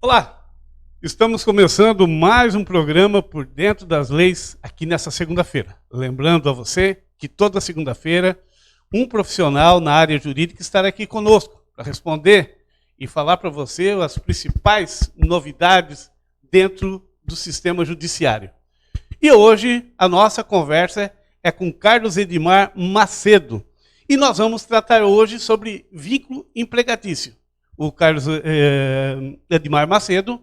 Olá, estamos começando mais um programa Por Dentro das Leis aqui nessa segunda-feira. Lembrando a você que toda segunda-feira um profissional na área jurídica estará aqui conosco para responder e falar para você as principais novidades dentro do sistema judiciário. E hoje a nossa conversa é com Carlos Edmar Macedo. E nós vamos tratar hoje sobre vínculo empregatício. O Carlos Edmar Macedo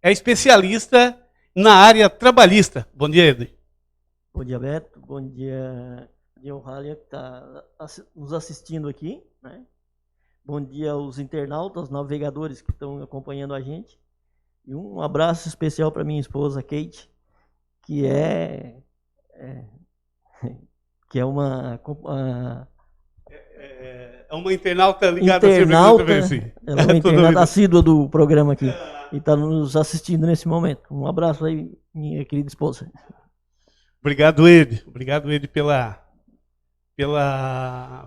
é especialista na área trabalhista. Bom dia, Ed. Bom dia, Beto. Bom dia, Eurália, que está nos assistindo aqui, né? Bom dia aos internautas, navegadores que estão acompanhando a gente. E um abraço especial para minha esposa, Kate, que é uma internauta ligada internauta, ela é uma internauta assídua do programa aqui e está nos assistindo nesse momento. Um abraço aí, minha querida esposa. Obrigado, Ed. Obrigado, Ed, pela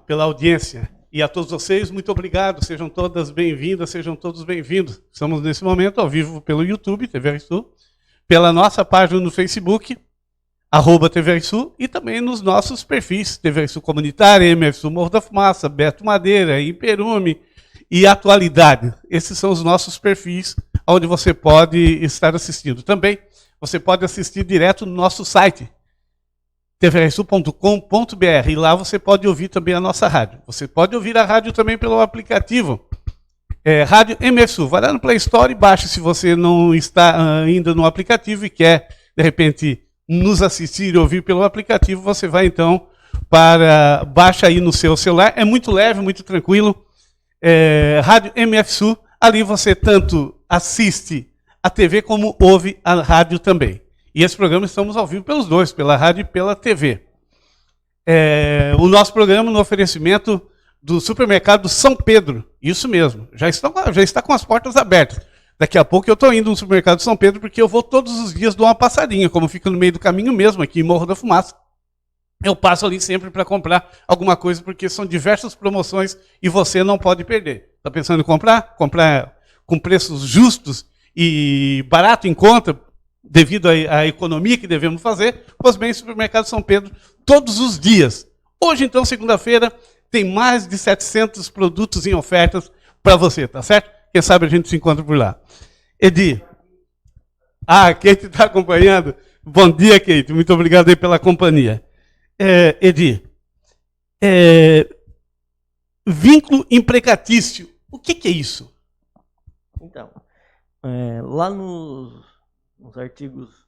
audiência. E a todos vocês, muito obrigado. Sejam todas bem-vindas, sejam todos bem-vindos. Estamos nesse momento ao vivo pelo YouTube, TV Sul, pela nossa página no Facebook, @TVRSul, e também nos nossos perfis, TVRSul Comunitária, MFSul Morro da Fumaça, Beto Madeira, Imperume e Atualidade. Esses são os nossos perfis onde você pode estar assistindo. Também você pode assistir direto no nosso site, tvrsul.com.br, e lá você pode ouvir também a nossa rádio. Você pode ouvir a rádio também pelo aplicativo Rádio MFSul. Vai lá no Play Store e baixe se você não está ainda no aplicativo e quer, de repente, nos assistir e ouvir pelo aplicativo. Você vai então baixa aí no seu celular. É muito leve, muito tranquilo. Rádio MFSul. Ali você tanto assiste a TV como ouve a rádio também. E esse programa estamos ao vivo pelos dois, pela rádio e pela TV. O nosso programa no oferecimento do supermercado São Pedro. Isso mesmo, já está com as portas abertas. Daqui a pouco eu estou indo no supermercado São Pedro porque eu vou todos os dias dar uma passadinha, como fica no meio do caminho mesmo, aqui em Morro da Fumaça. Eu passo ali sempre para comprar alguma coisa, porque são diversas promoções e você não pode perder. Está pensando em comprar? Comprar com preços justos e barato em conta, devido à economia que devemos fazer? Pois bem, supermercado São Pedro, todos os dias. Hoje, então, segunda-feira, tem mais de 700 produtos em ofertas para você, tá certo? Quem sabe a gente se encontra por lá. Edi. Kate está acompanhando? Bom dia, Kate. Muito obrigado aí pela companhia. Edi, vínculo empregatício. O que é isso? Então, lá nos artigos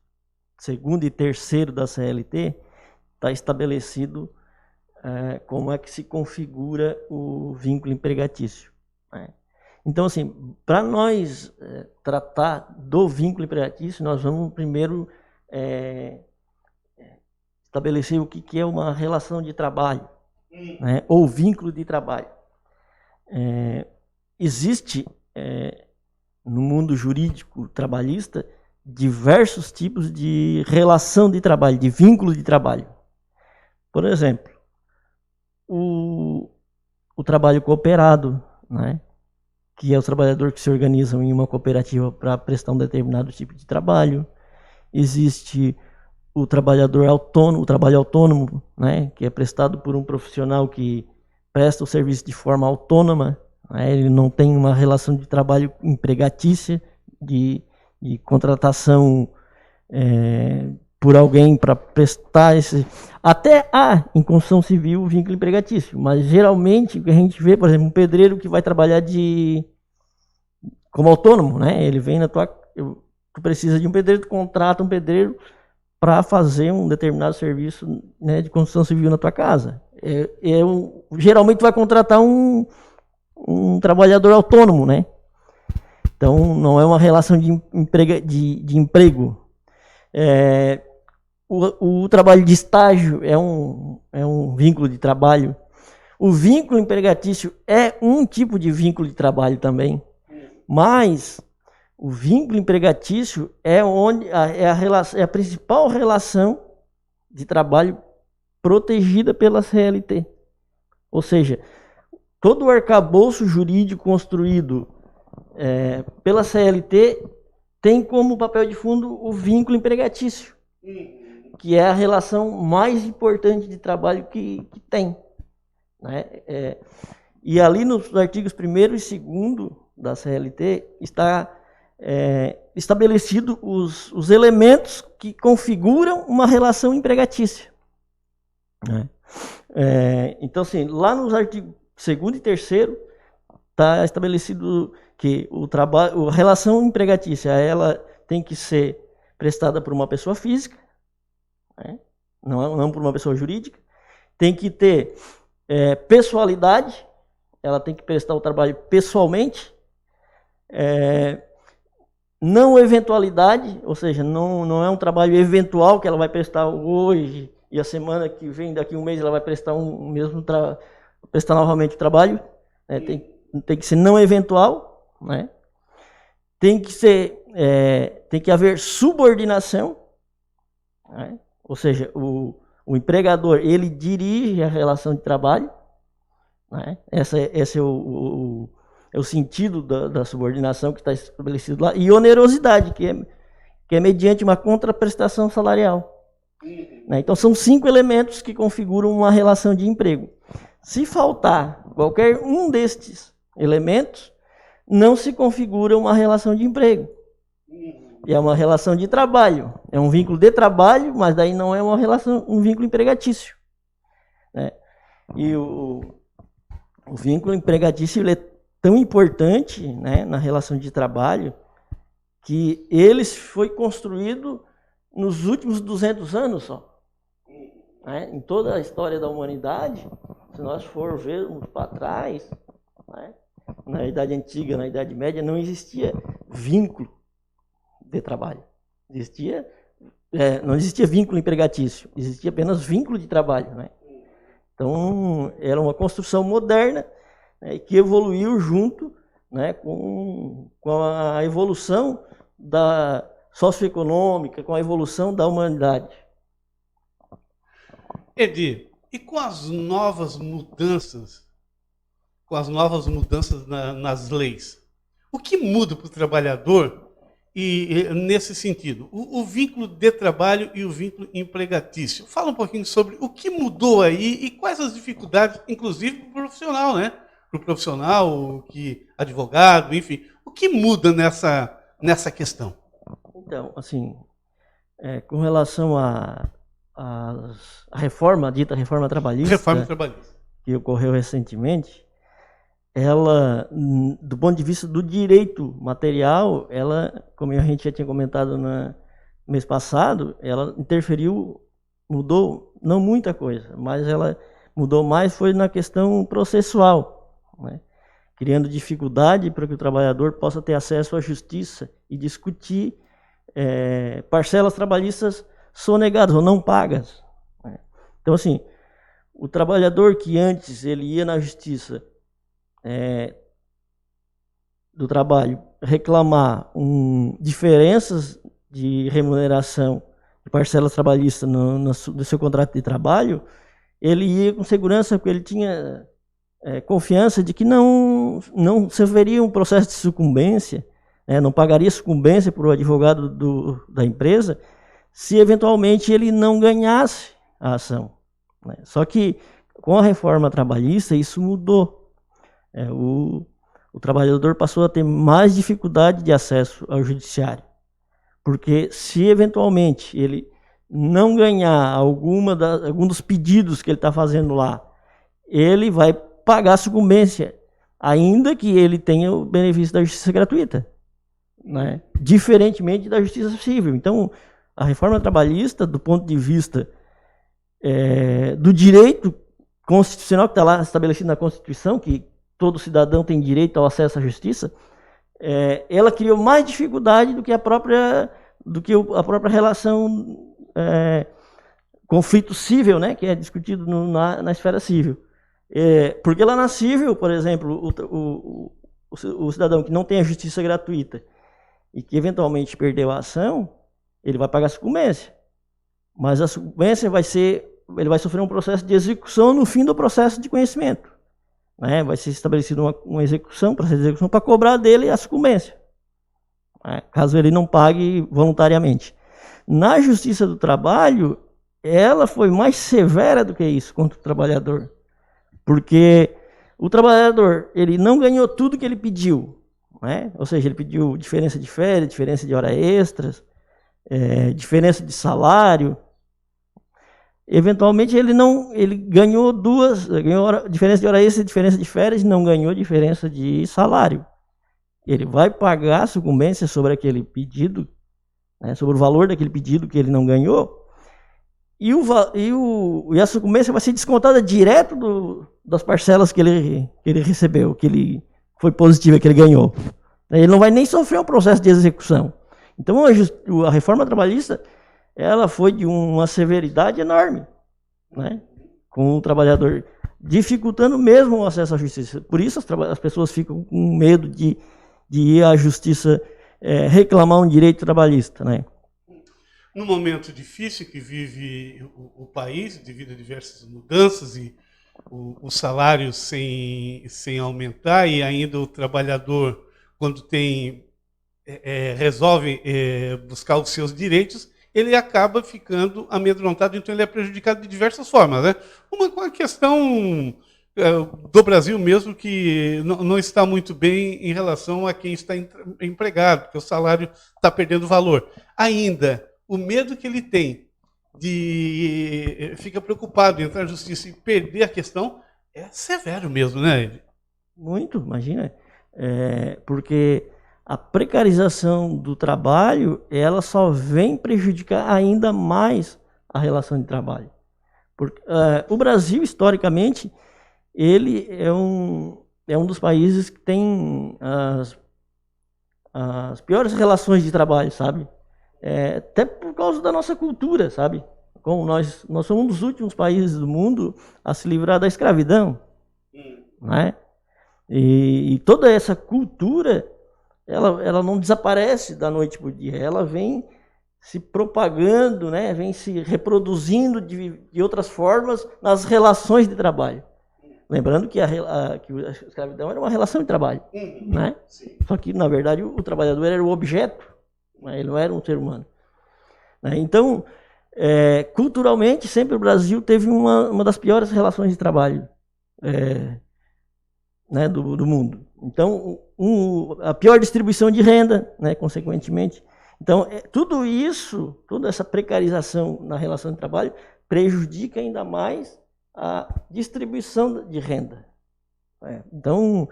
2º e 3º da CLT, está estabelecido como é que se configura o vínculo empregatício, né? Então, assim, para nós tratar do vínculo empregatício, nós vamos primeiro estabelecer o que é uma relação de trabalho, né, ou vínculo de trabalho. Existe, no mundo jurídico trabalhista, diversos tipos de relação de trabalho, de vínculo de trabalho. Por exemplo, o trabalho cooperado, né, que é os trabalhadores que se organizam em uma cooperativa para prestar um determinado tipo de trabalho. Existe o trabalhador autônomo, o trabalho autônomo, né, que é prestado por um profissional que presta o serviço de forma autônoma, né, ele não tem uma relação de trabalho empregatícia, de contratação por alguém para prestar esse... Até há em construção civil o vínculo empregatício, mas geralmente o que a gente vê, por exemplo, um pedreiro que vai trabalhar como autônomo, né? Ele vem na tua... Tu precisa de um pedreiro, tu contrata um pedreiro para fazer um determinado serviço, né, de construção civil na tua casa. Geralmente tu vai contratar um trabalhador autônomo, né? Então não é uma relação de emprego. O trabalho de estágio é um vínculo de trabalho. O vínculo empregatício é um tipo de vínculo de trabalho também, mas o vínculo empregatício é a principal relação de trabalho protegida pela CLT. Ou seja, todo o arcabouço jurídico construído pela CLT, tem como papel de fundo o vínculo empregatício, que é a relação mais importante de trabalho que tem. Né? E ali nos artigos 1º e 2º da CLT está estabelecido os elementos que configuram uma relação empregatícia. Né? Então, assim, lá nos artigos 2º e 3º está estabelecido que a relação empregatícia ela tem que ser prestada por uma pessoa física, né? não por uma pessoa jurídica, tem que ter pessoalidade, ela tem que prestar o trabalho pessoalmente, não eventualidade, ou seja, não é um trabalho eventual que ela vai prestar hoje e a semana que vem, daqui a um mês, ela vai prestar prestar novamente o trabalho, né? Tem que ser não eventual, né? Tem que haver subordinação, né? Ou seja, o empregador ele dirige a relação de trabalho, né? Esse é o sentido da subordinação que está estabelecido lá, e onerosidade, que é mediante uma contraprestação salarial. Né? Então são 5 elementos que configuram uma relação de emprego. Se faltar qualquer um destes elementos, não se configura uma relação de emprego. E é uma relação de trabalho. É um vínculo de trabalho, mas daí não é um vínculo empregatício. Né? E o vínculo empregatício ele é tão importante, né, na relação de trabalho, que ele foi construído nos últimos 200 anos só. Né? Em toda a história da humanidade, se nós for vermos para trás, né, na Idade Antiga, na Idade Média, não existia vínculo de trabalho. Não existia vínculo empregatício, existia apenas vínculo de trabalho. Né? Então, era uma construção moderna, né, que evoluiu junto, né, com a evolução da socioeconômica, com a evolução da humanidade. Edir, e com as novas mudanças, nas leis, o que muda para o trabalhador nesse sentido? O vínculo de trabalho e o vínculo empregatício. Fala um pouquinho sobre o que mudou aí e quais as dificuldades, inclusive para o profissional, né? Para o profissional, advogado, enfim. O que muda nessa questão? Então, assim, com relação à reforma, dita reforma trabalhista, que ocorreu recentemente, ela, do ponto de vista do direito material, ela, como a gente já tinha comentado no mês passado, ela interferiu, mudou, não muita coisa, mas ela mudou mais foi na questão processual, né? Criando dificuldade para que o trabalhador possa ter acesso à justiça e discutir parcelas trabalhistas sonegadas ou não pagas. Né? Então, assim, o trabalhador que antes ele ia na justiça do trabalho reclamar diferenças de remuneração de parcelas trabalhistas no seu contrato de trabalho, ele ia com segurança porque ele tinha confiança de que não sofreria um processo de sucumbência, não pagaria sucumbência para o advogado da empresa se eventualmente ele não ganhasse a ação. Né? Só que com a reforma trabalhista isso mudou. O trabalhador passou a ter mais dificuldade de acesso ao judiciário, porque se eventualmente ele não ganhar algum dos pedidos que ele está fazendo lá, ele vai pagar sucumbência, ainda que ele tenha o benefício da justiça gratuita, né? Diferentemente da justiça civil. Então, a reforma trabalhista, do ponto de vista do direito constitucional que está lá estabelecido na Constituição, que todo cidadão tem direito ao acesso à justiça, ela criou mais dificuldade do que a própria relação conflito civil, né, que é discutido na esfera civil. Porque lá na civil, por exemplo, o cidadão que não tem a justiça gratuita e que eventualmente perdeu a ação, ele vai pagar sucumbência. Mas a sucumbência ele vai sofrer um processo de execução no fim do processo de conhecimento. né? Vai ser estabelecida uma execução, processo de execução, para cobrar dele a sucumbência, né? Caso ele não pague voluntariamente. Na Justiça do Trabalho, ela foi mais severa do que isso contra o trabalhador, porque o trabalhador, ele não ganhou tudo que ele pediu, né? Ou seja, ele pediu diferença de férias, diferença de horas extras, diferença de salário. Eventualmente ele ganhou diferença de hora extra e diferença de férias, não ganhou diferença de salário. Ele vai pagar a sucumbência sobre aquele pedido, né, sobre o valor daquele pedido que ele não ganhou, e a sucumbência vai ser descontada direto das parcelas que ele recebeu, que foi positiva, que ele ganhou. Ele não vai nem sofrer um processo de execução. Então a reforma trabalhista, ela foi de uma severidade enorme, né, com o trabalhador, dificultando mesmo o acesso à justiça. Por isso as pessoas ficam com medo de ir à justiça reclamar um direito trabalhista, né? No momento difícil que vive o país, devido a diversas mudanças e o salário sem aumentar, e ainda o trabalhador, quando resolve buscar os seus direitos, ele acaba ficando amedrontado, então ele é prejudicado de diversas formas, né? Uma questão do Brasil mesmo, que não está muito bem em relação a quem está empregado, porque o salário está perdendo valor. Ainda, o medo que ele tem fica preocupado em entrar na justiça e perder a questão é severo mesmo, né? Muito, imagina. Porque a precarização do trabalho, ela só vem prejudicar ainda mais a relação de trabalho. Porque, o Brasil, historicamente, ele é um dos países que tem as piores relações de trabalho, sabe? Até por causa da nossa cultura, sabe? Como nós somos um dos últimos países do mundo a se livrar da escravidão, né? E toda essa cultura, ela não desaparece da noite para o dia, ela vem se propagando, né? Vem se reproduzindo de outras formas nas relações de trabalho. Lembrando que a escravidão era uma relação de trabalho, né? Só que, na verdade, o trabalhador era o objeto, né? Ele não era um ser humano, né? Então, culturalmente, sempre o Brasil teve uma das piores relações de trabalho, né, do mundo. Então, a pior distribuição de renda, né, consequentemente. Então, tudo isso, toda essa precarização na relação de trabalho prejudica ainda mais a distribuição de renda. Então,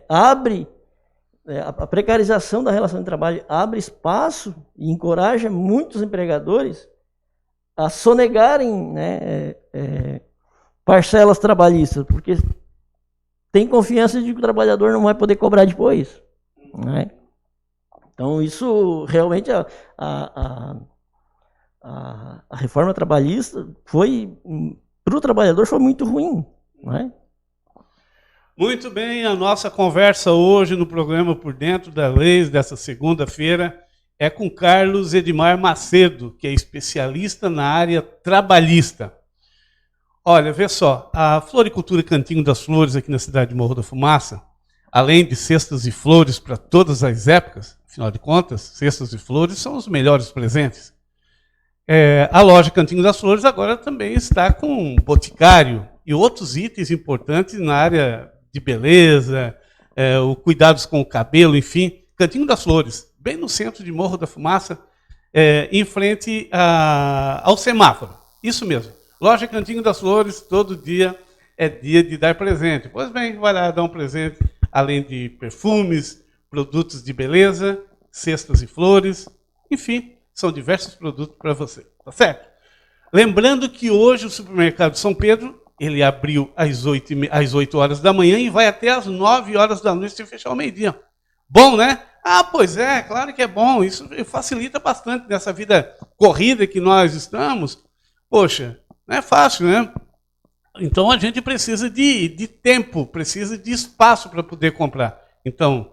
a precarização da relação de trabalho abre espaço e encoraja muitos empregadores a sonegarem, né, parcelas trabalhistas, porque tem confiança de que o trabalhador não vai poder cobrar depois, né? Então, isso realmente, a reforma trabalhista para o trabalhador foi muito ruim, né? Muito bem, a nossa conversa hoje no programa Por Dentro das Leis, dessa segunda-feira, é com Carlos Edmar Macedo, que é especialista na área trabalhista. Olha, vê só, a Floricultura Cantinho das Flores aqui na cidade de Morro da Fumaça, além de cestas de flores para todas as épocas, afinal de contas, cestas de flores são os melhores presentes. A loja Cantinho das Flores agora também está com boticário e outros itens importantes na área de beleza, o cuidados com o cabelo, enfim. Cantinho das Flores, bem no centro de Morro da Fumaça, em frente ao semáforo. Isso mesmo. Loja Cantinho das Flores, todo dia é dia de dar presente. Pois bem, vai lá dar um presente, além de perfumes, produtos de beleza, cestas de flores, enfim, são diversos produtos para você, tá certo? Lembrando que hoje o Supermercado São Pedro, ele abriu às 8 horas da manhã e vai até às 9 horas da noite se fechar ao meio-dia. Bom, né? Ah, pois é, claro que é bom, isso facilita bastante nessa vida corrida que nós estamos. Poxa, não é fácil, né? Então a gente precisa de tempo, precisa de espaço para poder comprar. Então,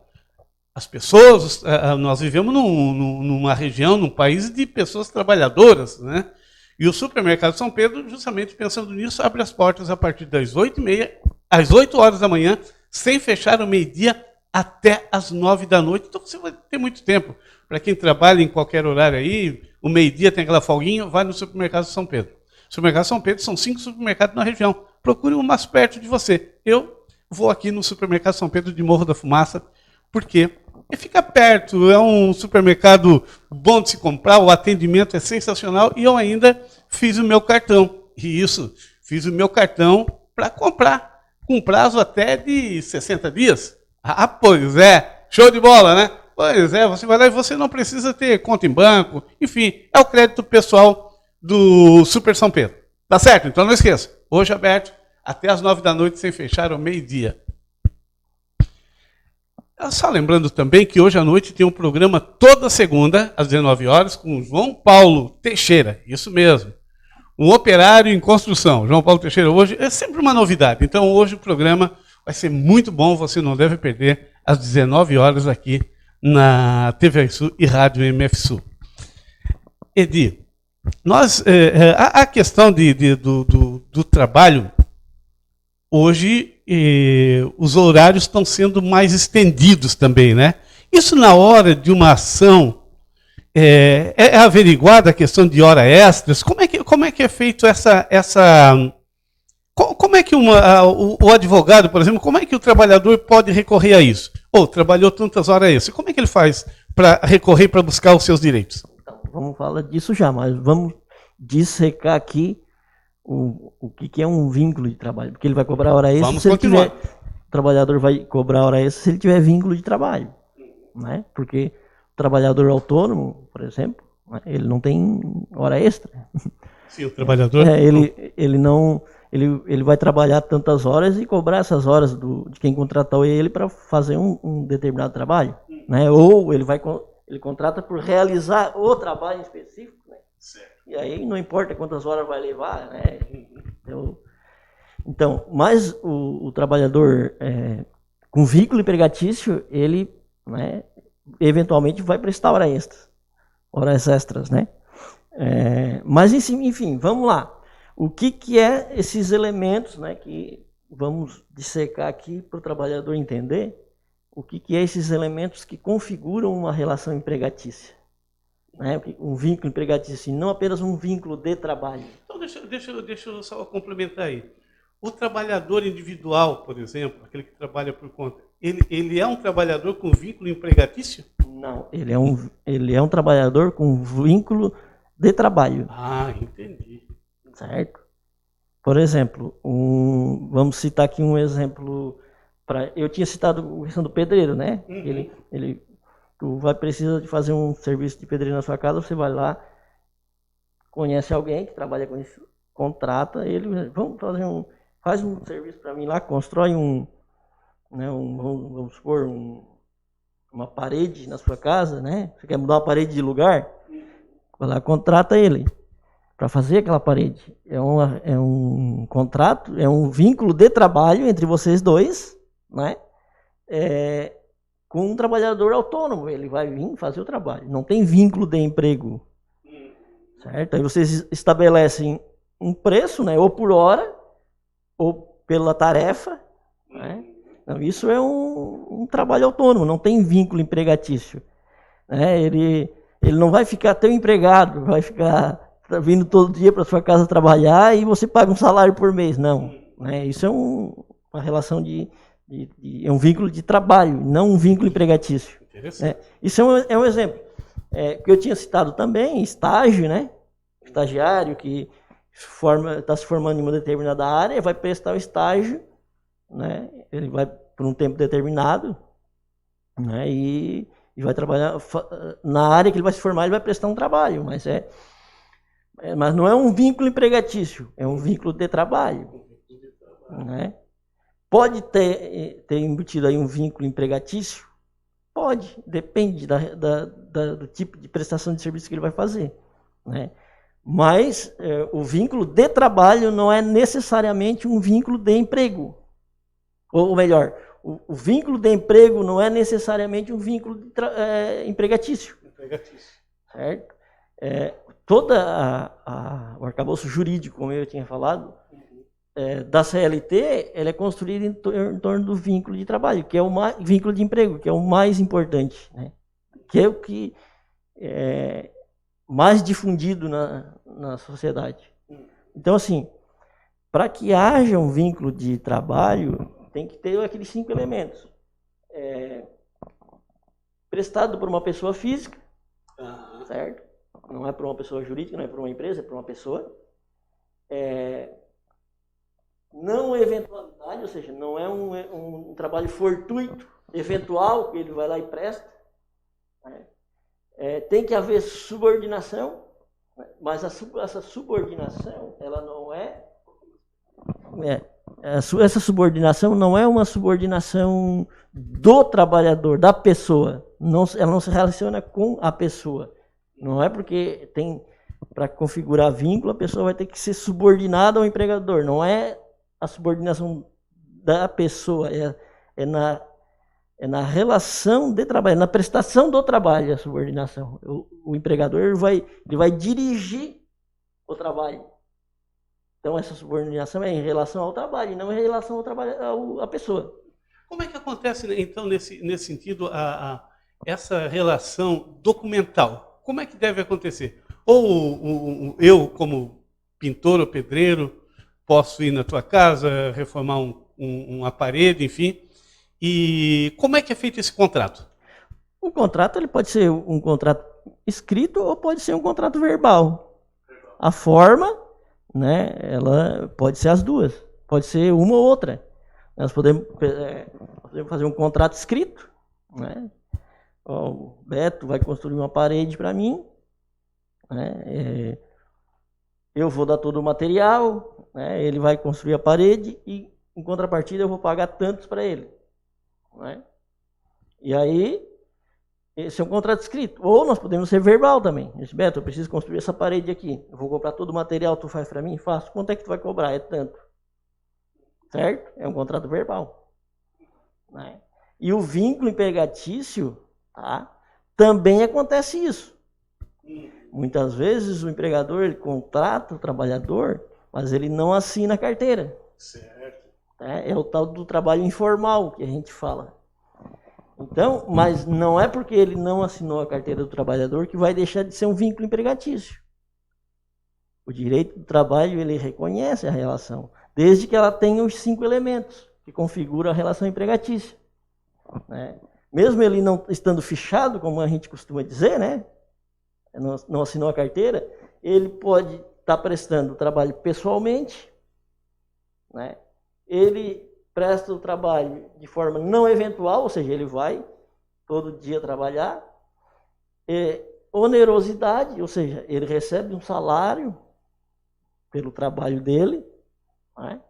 as pessoas, nós vivemos numa região, num país de pessoas trabalhadoras, né? E o Supermercado São Pedro, justamente pensando nisso, abre as portas a partir das 8h30 às 8 horas da manhã, sem fechar o meio-dia até às 9 da noite. Então você vai ter muito tempo. Para quem trabalha em qualquer horário aí, o meio-dia tem aquela folguinha, vai no supermercado São Pedro. O supermercado São Pedro são 5 supermercados na região. Procure um mais perto de você. Eu vou aqui no supermercado São Pedro de Morro da Fumaça, porque fica perto, é um supermercado bom de se comprar, o atendimento é sensacional e eu ainda fiz o meu cartão. E isso, fiz o meu cartão para comprar, com prazo até de 60 dias. Ah, pois é, show de bola, né? Pois é, você vai lá e você não precisa ter conta em banco, enfim, é o crédito pessoal do Super São Pedro. Tá certo? Então não esqueça, hoje aberto até às 9 da noite, sem fechar ao meio-dia. Só lembrando também que hoje à noite tem um programa toda segunda, às 19 horas, com João Paulo Teixeira, isso mesmo. Um operário em construção. João Paulo Teixeira hoje é sempre uma novidade. Então hoje o programa vai ser muito bom, você não deve perder, às 19 horas aqui na TV Sul e Rádio MF Sul. Edi, a questão do trabalho, hoje os horários estão sendo mais estendidos também, né? Isso na hora de uma ação, é averiguada a questão de hora extras? Como é que é feito como é que o advogado, por exemplo, como é que o trabalhador pode recorrer a isso? Ou trabalhou tantas horas extras, como é que ele faz para recorrer, para buscar os seus direitos? Então, vamos falar disso já, mas vamos dissecar aqui o que é um vínculo de trabalho. Porque ele vai cobrar hora extra, Vamos continuar. O trabalhador vai cobrar hora extra se ele tiver vínculo de trabalho. Né? Porque o trabalhador autônomo, por exemplo, né, ele não tem hora extra. Sim, o trabalhador... Ele vai trabalhar tantas horas e cobrar essas horas de quem contratou ele para fazer um determinado trabalho, né? Ou ele contrata por realizar o trabalho específico, né? Certo. E aí não importa quantas horas vai levar, né? Então, mas o trabalhador com vínculo empregatício, ele, né, eventualmente vai prestar horas extras, né? Mas enfim, vamos lá. O que é esses elementos, né, que vamos dissecar aqui para o trabalhador entender o que é esses elementos que configuram uma relação empregatícia, né? Um vínculo empregatício, não apenas um vínculo de trabalho. Então deixa eu só complementar aí. O trabalhador individual, por exemplo, aquele que trabalha por conta, ele é um trabalhador com vínculo empregatício? Não, ele é um trabalhador com vínculo de trabalho. Ah, entendi. Certo? Por exemplo, vamos citar aqui um exemplo. Eu tinha citado a questão do pedreiro, né? Uhum. Tu precisa de fazer um serviço de pedreiro na sua casa, você vai lá, conhece alguém que trabalha com isso, contrata ele, faz um serviço para mim lá, constrói vamos supor, uma parede na sua casa, né? Você quer mudar uma parede de lugar? Vai lá, contrata ele para fazer aquela parede. É um contrato, é um vínculo de trabalho entre vocês dois, né? Com um trabalhador autônomo, ele vai vir fazer o trabalho. Não tem vínculo de emprego, certo? Aí vocês estabelecem um preço, né? Ou por hora, ou pela tarefa, né? Então, isso é um trabalho autônomo, não tem vínculo empregatício, né? Ele não vai ficar teu empregado, vai ficar vindo todo dia para sua casa trabalhar e você paga um salário por mês. Não, né? Isso é uma relação é um vínculo de trabalho, não um vínculo empregatício. Isso é um exemplo. Que eu tinha citado também, estágio, né? Estagiário que está se formando em uma determinada área, vai prestar o estágio, né? Ele vai por um tempo determinado, né? E vai trabalhar na área que ele vai se formar, ele vai prestar um trabalho, mas não é um vínculo empregatício, é um vínculo de trabalho, né? Pode ter embutido aí um vínculo empregatício? Pode, depende do tipo de prestação de serviço que ele vai fazer, né? Mas o vínculo de trabalho não é necessariamente um vínculo de emprego. Ou melhor, o vínculo de emprego não é necessariamente um vínculo empregatício. Certo? Todo o arcabouço jurídico, como eu tinha falado, da CLT, ela é construída em torno do vínculo de trabalho, que é o vínculo de emprego, que é o mais importante, né? Que é o que é mais difundido na sociedade. Então, assim, para que haja um vínculo de trabalho, tem que ter aqueles 5 elementos. Prestado por uma pessoa física, certo? Não é para uma pessoa jurídica, não é para uma empresa, é para uma pessoa. Não eventualidade, ou seja, não é um trabalho fortuito, eventual, que ele vai lá e presta. Tem que haver subordinação, mas essa subordinação, ela não essa subordinação não é uma subordinação do trabalhador, da pessoa. Ela não se relaciona com a pessoa. Não é porque para configurar vínculo, a pessoa vai ter que ser subordinada ao empregador. Não é a subordinação da pessoa, é na relação de trabalho, na prestação do trabalho, a subordinação. O empregador ele vai dirigir o trabalho. Então, essa subordinação é em relação ao trabalho, e não em relação ao trabalho, à pessoa. Como é que acontece, então, nesse sentido, essa relação documental? Como é que deve acontecer? Ou eu, como pintor ou pedreiro, posso ir na tua casa, reformar uma parede, enfim. E como é que é feito esse contrato? O contrato ele pode ser um contrato escrito ou pode ser um contrato verbal. A forma, né, ela pode ser as duas. Pode ser uma ou outra. Nós podemos fazer um contrato escrito, né? O Beto vai construir uma parede para mim, né? Eu vou dar todo o material, né? Ele vai construir a parede e, em contrapartida, eu vou pagar tantos para ele, né? E aí, esse é um contrato escrito. Ou nós podemos ser verbal também. Diz, Beto, eu preciso construir essa parede aqui. Eu vou comprar todo o material, tu faz para mim? Faço. Quanto é que tu vai cobrar? É tanto. Certo? É um contrato verbal, né? E o vínculo empregatício, tá? Também acontece isso. Muitas vezes o empregador ele contrata o trabalhador, mas ele não assina a carteira. Certo. É o tal do trabalho informal que a gente fala. Então, mas não é porque ele não assinou a carteira do trabalhador que vai deixar de ser um vínculo empregatício. O direito do trabalho, ele reconhece a relação, desde que ela tenha os 5 elementos que configuram a relação empregatícia, né? Mesmo ele não estando fichado, como a gente costuma dizer, né? Não assinou a carteira, ele pode estar prestando o trabalho pessoalmente, né? Ele presta o trabalho de forma não eventual, ou seja, ele vai todo dia trabalhar. Onerosidade, ou seja, ele recebe um salário pelo trabalho dele, né?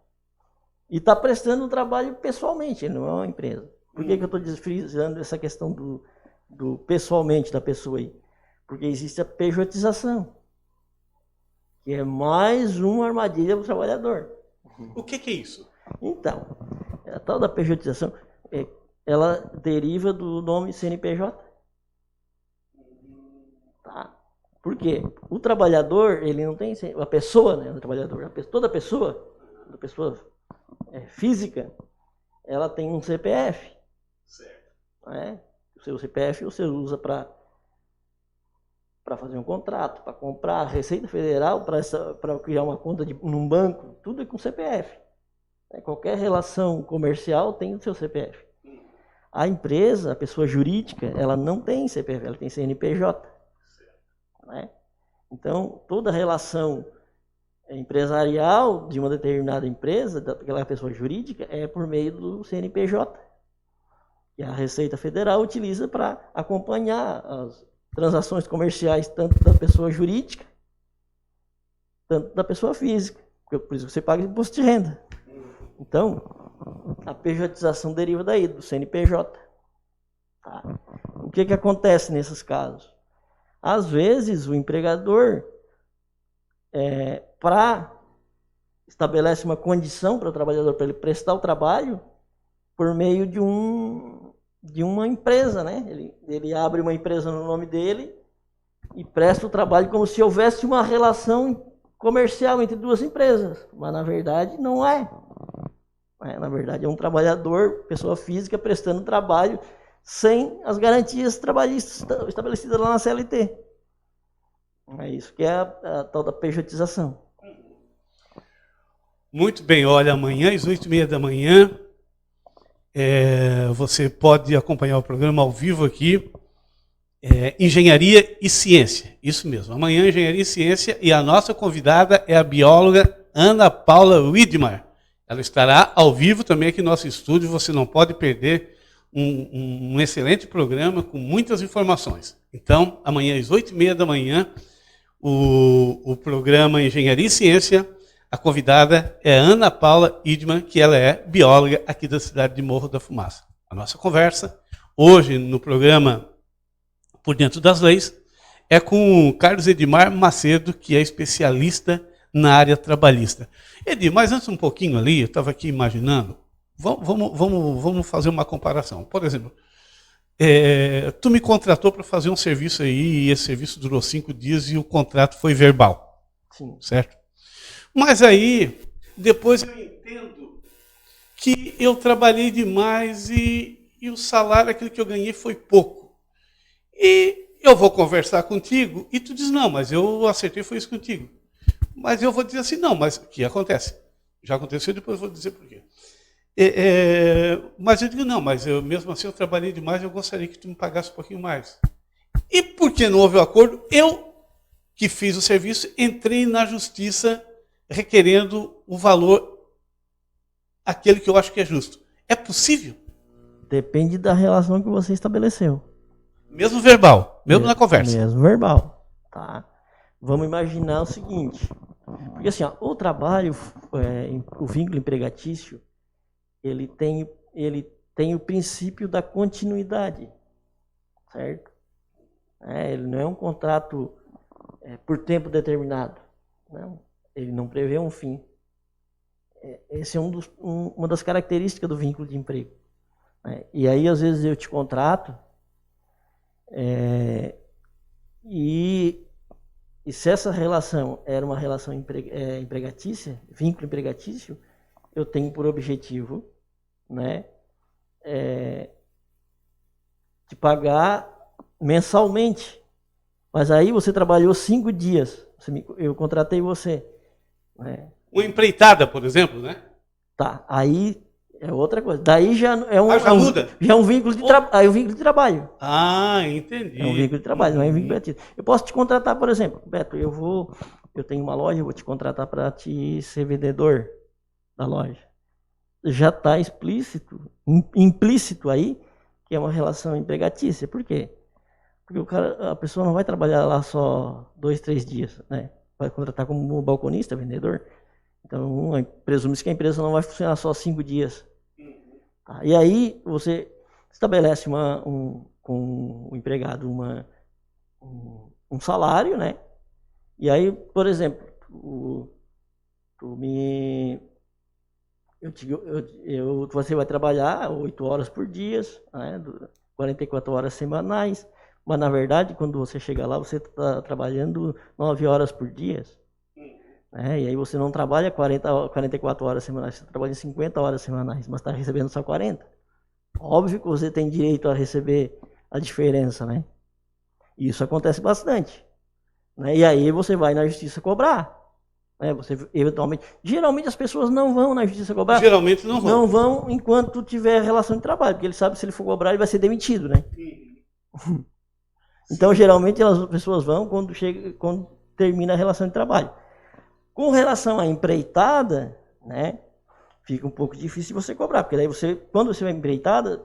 E está prestando o trabalho pessoalmente, ele não é uma empresa. Por que eu estou frisando essa questão do pessoalmente da pessoa aí? Porque existe a pejotização, que é mais uma armadilha do trabalhador. O que é isso? Então, a tal da pejotização, ela deriva do nome CNPJ. Tá? Por quê? O trabalhador, ele não tem... A pessoa, né? O trabalhador, toda pessoa física, ela tem um CPF. Certo. Né? O seu CPF você usa para fazer um contrato, para comprar a Receita Federal, para criar uma conta num banco, tudo é com CPF. Qualquer relação comercial tem o seu CPF. A empresa, a pessoa jurídica, ela não tem CPF, ela tem CNPJ. Né? Então, toda relação empresarial de uma determinada empresa, daquela pessoa jurídica, é por meio do CNPJ. E a Receita Federal utiliza para acompanhar as transações comerciais, tanto da pessoa jurídica, tanto da pessoa física. Por isso que você paga imposto de renda. Então, a pejotização deriva daí, do CNPJ. Tá? O que acontece nesses casos? Às vezes, o empregador, estabelece uma condição para o trabalhador, para ele prestar o trabalho, por meio de uma empresa, né? Ele abre uma empresa no nome dele e presta o trabalho como se houvesse uma relação comercial entre duas empresas, mas na verdade não é. Na verdade é um trabalhador, pessoa física, prestando trabalho sem as garantias trabalhistas estabelecidas lá na CLT. É isso que é a tal da pejotização. Muito bem, olha, amanhã às 8h30 da manhã, você pode acompanhar o programa ao vivo aqui, Engenharia e Ciência, isso mesmo, amanhã Engenharia e Ciência, e a nossa convidada é a bióloga Ana Paula Widmar. Ela estará ao vivo também aqui no nosso estúdio, você não pode perder um excelente programa com muitas informações. Então, amanhã às 8h30 da manhã, o programa Engenharia e Ciência, a convidada é Ana Paula Widmar, que ela é bióloga aqui da cidade de Morro da Fumaça. A nossa conversa, hoje no programa Por Dentro das Leis, é com o Carlos Edmar Macedo, que é especialista na área trabalhista. Edir, mas antes um pouquinho ali, eu estava aqui imaginando, vamos fazer uma comparação. Por exemplo, tu me contratou para fazer um serviço aí, e esse serviço durou 5 dias e o contrato foi verbal. Sim. Certo? Mas aí, depois eu entendo que eu trabalhei demais e o salário, aquilo que eu ganhei, foi pouco. E eu vou conversar contigo e tu diz, não, mas eu acertei, foi isso contigo. Mas eu vou dizer assim, não, mas o que acontece? Já aconteceu, depois eu vou dizer por quê. Mas eu digo, não, mas mesmo assim eu trabalhei demais, eu gostaria que tu me pagasse um pouquinho mais. E porque não houve o acordo, eu, que fiz o serviço, entrei na justiça requerendo o valor, aquele que eu acho que é justo. É possível? Depende da relação que você estabeleceu. Mesmo verbal, mesmo na conversa. Mesmo verbal, tá? Vamos imaginar o seguinte, porque assim, ó, o trabalho, o vínculo empregatício, ele tem o princípio da continuidade, certo? Ele não é um contrato por tempo determinado, não. Ele não prevê um fim. Essa é uma das características do vínculo de emprego. E aí, às vezes, eu te contrato e se essa relação era uma relação empregatícia, vínculo empregatício, eu tenho por objetivo, né, de pagar mensalmente. Mas aí você trabalhou 5 dias, eu contratei você. Né? Uma empreitada, por exemplo, né? Tá, aí é outra coisa. Daí já é muda. Já é um vínculo de trabalho. Aí é um vínculo de trabalho. Ah, entendi. É um vínculo de trabalho, não é um vínculo empregatício. Eu posso te contratar, por exemplo, Beto, eu tenho uma loja, eu vou te contratar para te ser vendedor da loja. Já está implícito aí que é uma relação empregatícia. Por quê? Porque a pessoa não vai trabalhar lá só 2, 3 dias, né? Vai contratar como balconista, vendedor. Então, presume-se que a empresa não vai funcionar só 5 dias. Tá? E aí, você estabelece com o empregado um salário, né? E aí, por exemplo, você vai trabalhar 8 horas por dia, né? 44 horas semanais, mas na verdade, quando você chega lá, você está trabalhando 9 horas por dia. E aí você não trabalha 44 horas semanais, você trabalha 50 horas semanais, mas está recebendo só 40. Óbvio que você tem direito a receber a diferença, né? Isso acontece bastante. Né? E aí você vai na justiça cobrar. Né? Você eventualmente, geralmente as pessoas não vão na justiça cobrar. Geralmente não vão. Não vão enquanto tiver relação de trabalho, porque ele sabe que se ele for cobrar, ele vai ser demitido, né? Então, geralmente as pessoas vão quando termina a relação de trabalho. Com relação à empreitada, né, fica um pouco difícil você cobrar, porque daí quando você vai empreitada,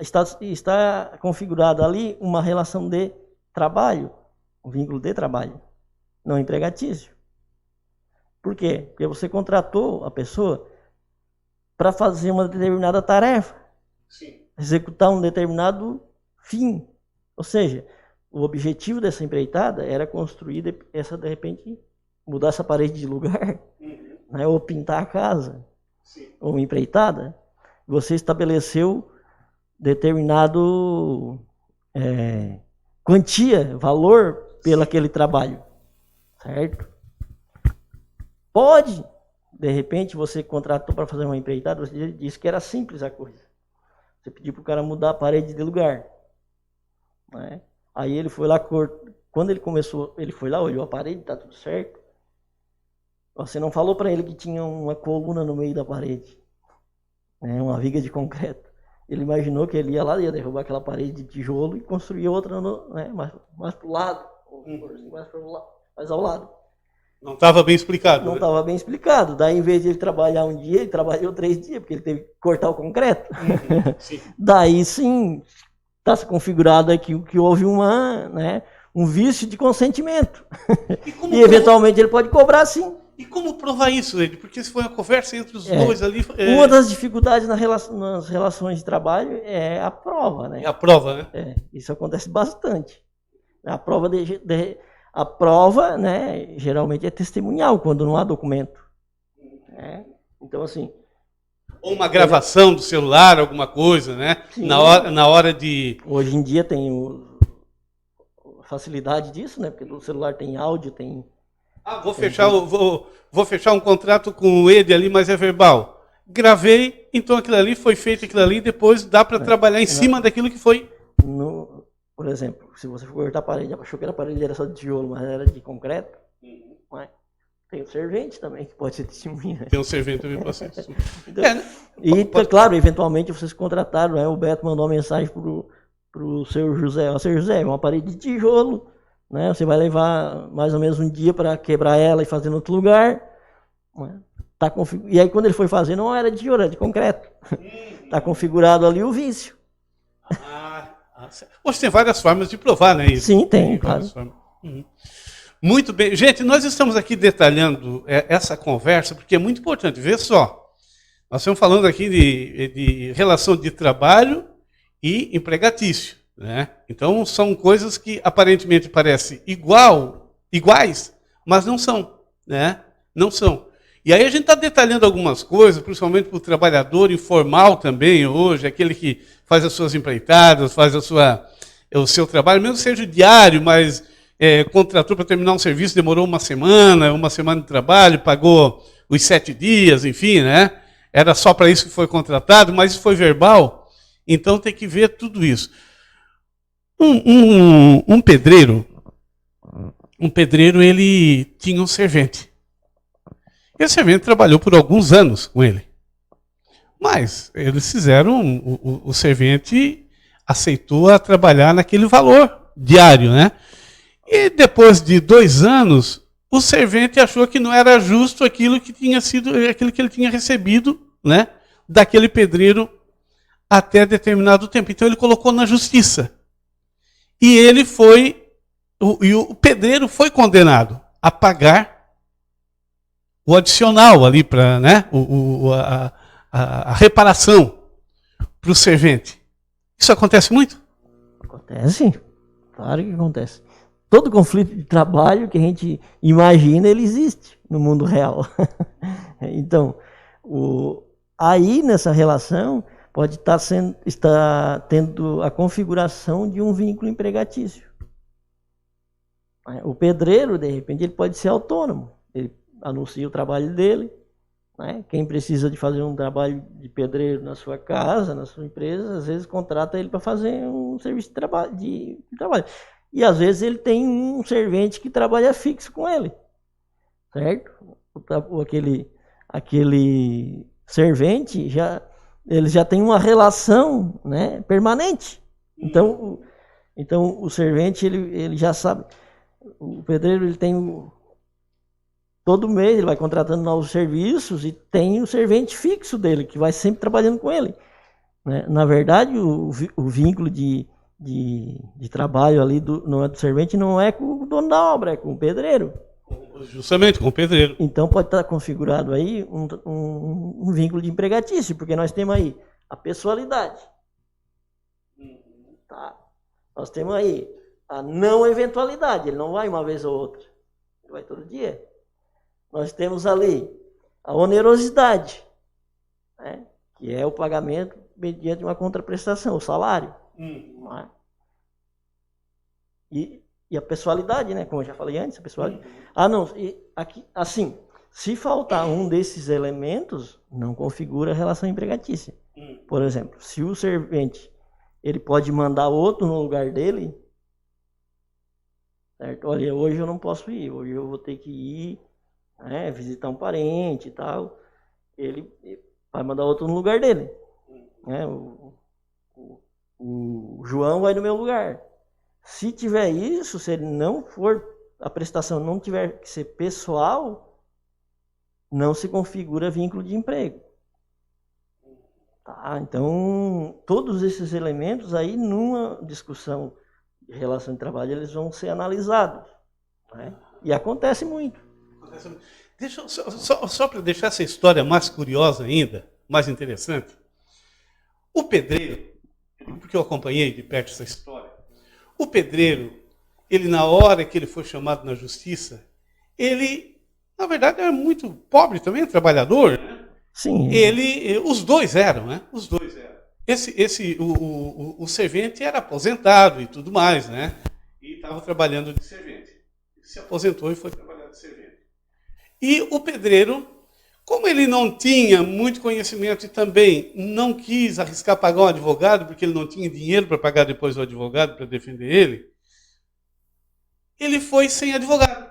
está configurada ali uma relação de trabalho, um vínculo de trabalho, não empregatício. Por quê? Porque você contratou a pessoa para fazer uma determinada tarefa, Sim. Executar um determinado fim. Ou seja, o objetivo dessa empreitada era construir de repente, mudar essa parede de lugar, né, ou pintar a casa, sim, ou uma empreitada. Você estabeleceu determinado quantia, valor pelo aquele trabalho, certo? Pode, de repente, você contratou para fazer uma empreitada, você disse que era simples a coisa. Você pediu para o cara mudar a parede de lugar. Né? Aí ele foi lá, quando ele começou, ele foi lá, olhou a parede, tá tudo certo. Você não falou para ele que tinha uma coluna no meio da parede, né? Uma viga de concreto. Ele imaginou que ele ia lá, ia derrubar aquela parede de tijolo e construir outra, né? mais para o lado, mais ao lado. Não estava bem explicado. Não estava bem explicado. Daí, em vez de ele trabalhar um dia, ele trabalhou 3 dias, porque ele teve que cortar o concreto. Sim. Daí, sim, está se configurado aqui que houve um vício de consentimento. E eventualmente, ele pode cobrar, sim. E como provar isso, Ed? Porque se foi uma conversa entre os dois ali... Uma das dificuldades nas relações de trabalho é a prova, né? É a prova, né? Isso acontece bastante. A prova, né, geralmente é testemunhal, quando não há documento. Né? Então, assim... Ou uma gravação do celular, alguma coisa, né? Na hora de... Hoje em dia tem a facilidade disso, né? Porque o celular tem áudio, tem... vou fechar um contrato com o Ed ali, mas é verbal. Gravei, então aquilo ali foi feito, depois dá para trabalhar em cima daquilo que foi... Por exemplo, se você for cortar a parede, achou que a parede era só de tijolo, mas era de concreto, tem o servente também, que pode ser testemunha. Tem um servente também para ser. Então, claro, eventualmente vocês contrataram, né? O Beto mandou uma mensagem para o seu José. Seu José, uma parede de tijolo, né? Você vai levar mais ou menos um dia para quebrar ela e fazer em outro lugar. Né? E aí quando ele foi fazer, não era de tijolo, era de concreto. Está configurado ali o vício. Hoje tem várias formas de provar, né? Isso? Sim, tem, claro. Muito bem. Gente, nós estamos aqui detalhando essa conversa, porque é muito importante. Vê só, nós estamos falando aqui de relação de trabalho e empregatício. Né? Então, são coisas que aparentemente parecem iguais, mas não são. Né? Não são. E aí a gente está detalhando algumas coisas, principalmente para o trabalhador informal também hoje, aquele que faz as suas empreitadas, faz o seu trabalho, mesmo que seja diário, mas contratou para terminar um serviço, demorou uma semana de trabalho, pagou os 7 dias, enfim, né? Era só para isso que foi contratado, mas isso foi verbal, então tem que ver tudo isso. Um pedreiro, ele tinha um servente. Esse servente trabalhou por alguns anos com ele. Mas eles fizeram, o servente aceitou a trabalhar naquele valor diário, né? E depois de 2 anos, o servente achou que não era justo aquilo que ele tinha recebido, né, daquele pedreiro até determinado tempo. Então ele colocou na justiça. E o pedreiro foi condenado a pagar o adicional ali para, né, a reparação para o servente. Isso acontece muito? Acontece, claro que acontece. Todo conflito de trabalho que a gente imagina, ele existe no mundo real. Então, aí nessa relação pode estar tendo a configuração de um vínculo empregatício. O pedreiro, de repente, ele pode ser autônomo. Ele anuncia o trabalho dele. Né? Quem precisa de fazer um trabalho de pedreiro na sua casa, na sua empresa, às vezes contrata ele para fazer um serviço de trabalho. E às vezes ele tem um servente que trabalha fixo com ele. Certo? Aquele servente, ele já tem uma relação, né, permanente. Então o servente, ele já sabe. O pedreiro, ele tem... Todo mês ele vai contratando novos serviços e tem o servente fixo dele, que vai sempre trabalhando com ele. Né? Na verdade, o vínculo de trabalho ali não é do servente, não é com o dono da obra, é com o pedreiro. Justamente, com o pedreiro. Então pode estar configurado aí um vínculo de empregatício, porque nós temos aí a pessoalidade. Tá? Nós temos aí a não eventualidade, ele não vai uma vez ou outra, ele vai todo dia. Nós temos ali a onerosidade, né? Que é o pagamento mediante uma contraprestação, o salário. Não é? E a pessoalidade, né? Como eu já falei antes, a pessoalidade. Não, aqui, assim, Se faltar um desses elementos, não configura a relação empregatícia. Por exemplo, se o servente ele pode mandar outro no lugar dele, certo? Olha, hoje eu não posso ir, hoje eu vou ter que ir, né, visitar um parente e tal. Ele vai mandar outro no lugar dele, né? O João vai no meu lugar. Se tiver isso, se ele não for, a prestação não tiver que ser pessoal, não se configura vínculo de emprego. Tá? Então, todos esses elementos aí, numa discussão de relação de trabalho, eles vão ser analisados. Né? E acontece muito. Deixa, só para deixar essa história mais curiosa ainda, mais interessante, o pedreiro, porque eu acompanhei de perto essa história, o pedreiro, ele na hora que ele foi chamado na justiça, ele, na verdade, era muito pobre também, trabalhador, né? Sim. Os dois eram, né? Os dois eram. O servente era aposentado e tudo mais, né? E estava trabalhando de servente. Ele se aposentou e foi trabalhar de servente. E o pedreiro, como ele não tinha muito conhecimento e também não quis arriscar pagar um advogado, porque ele não tinha dinheiro para pagar depois o advogado para defender ele foi sem advogado.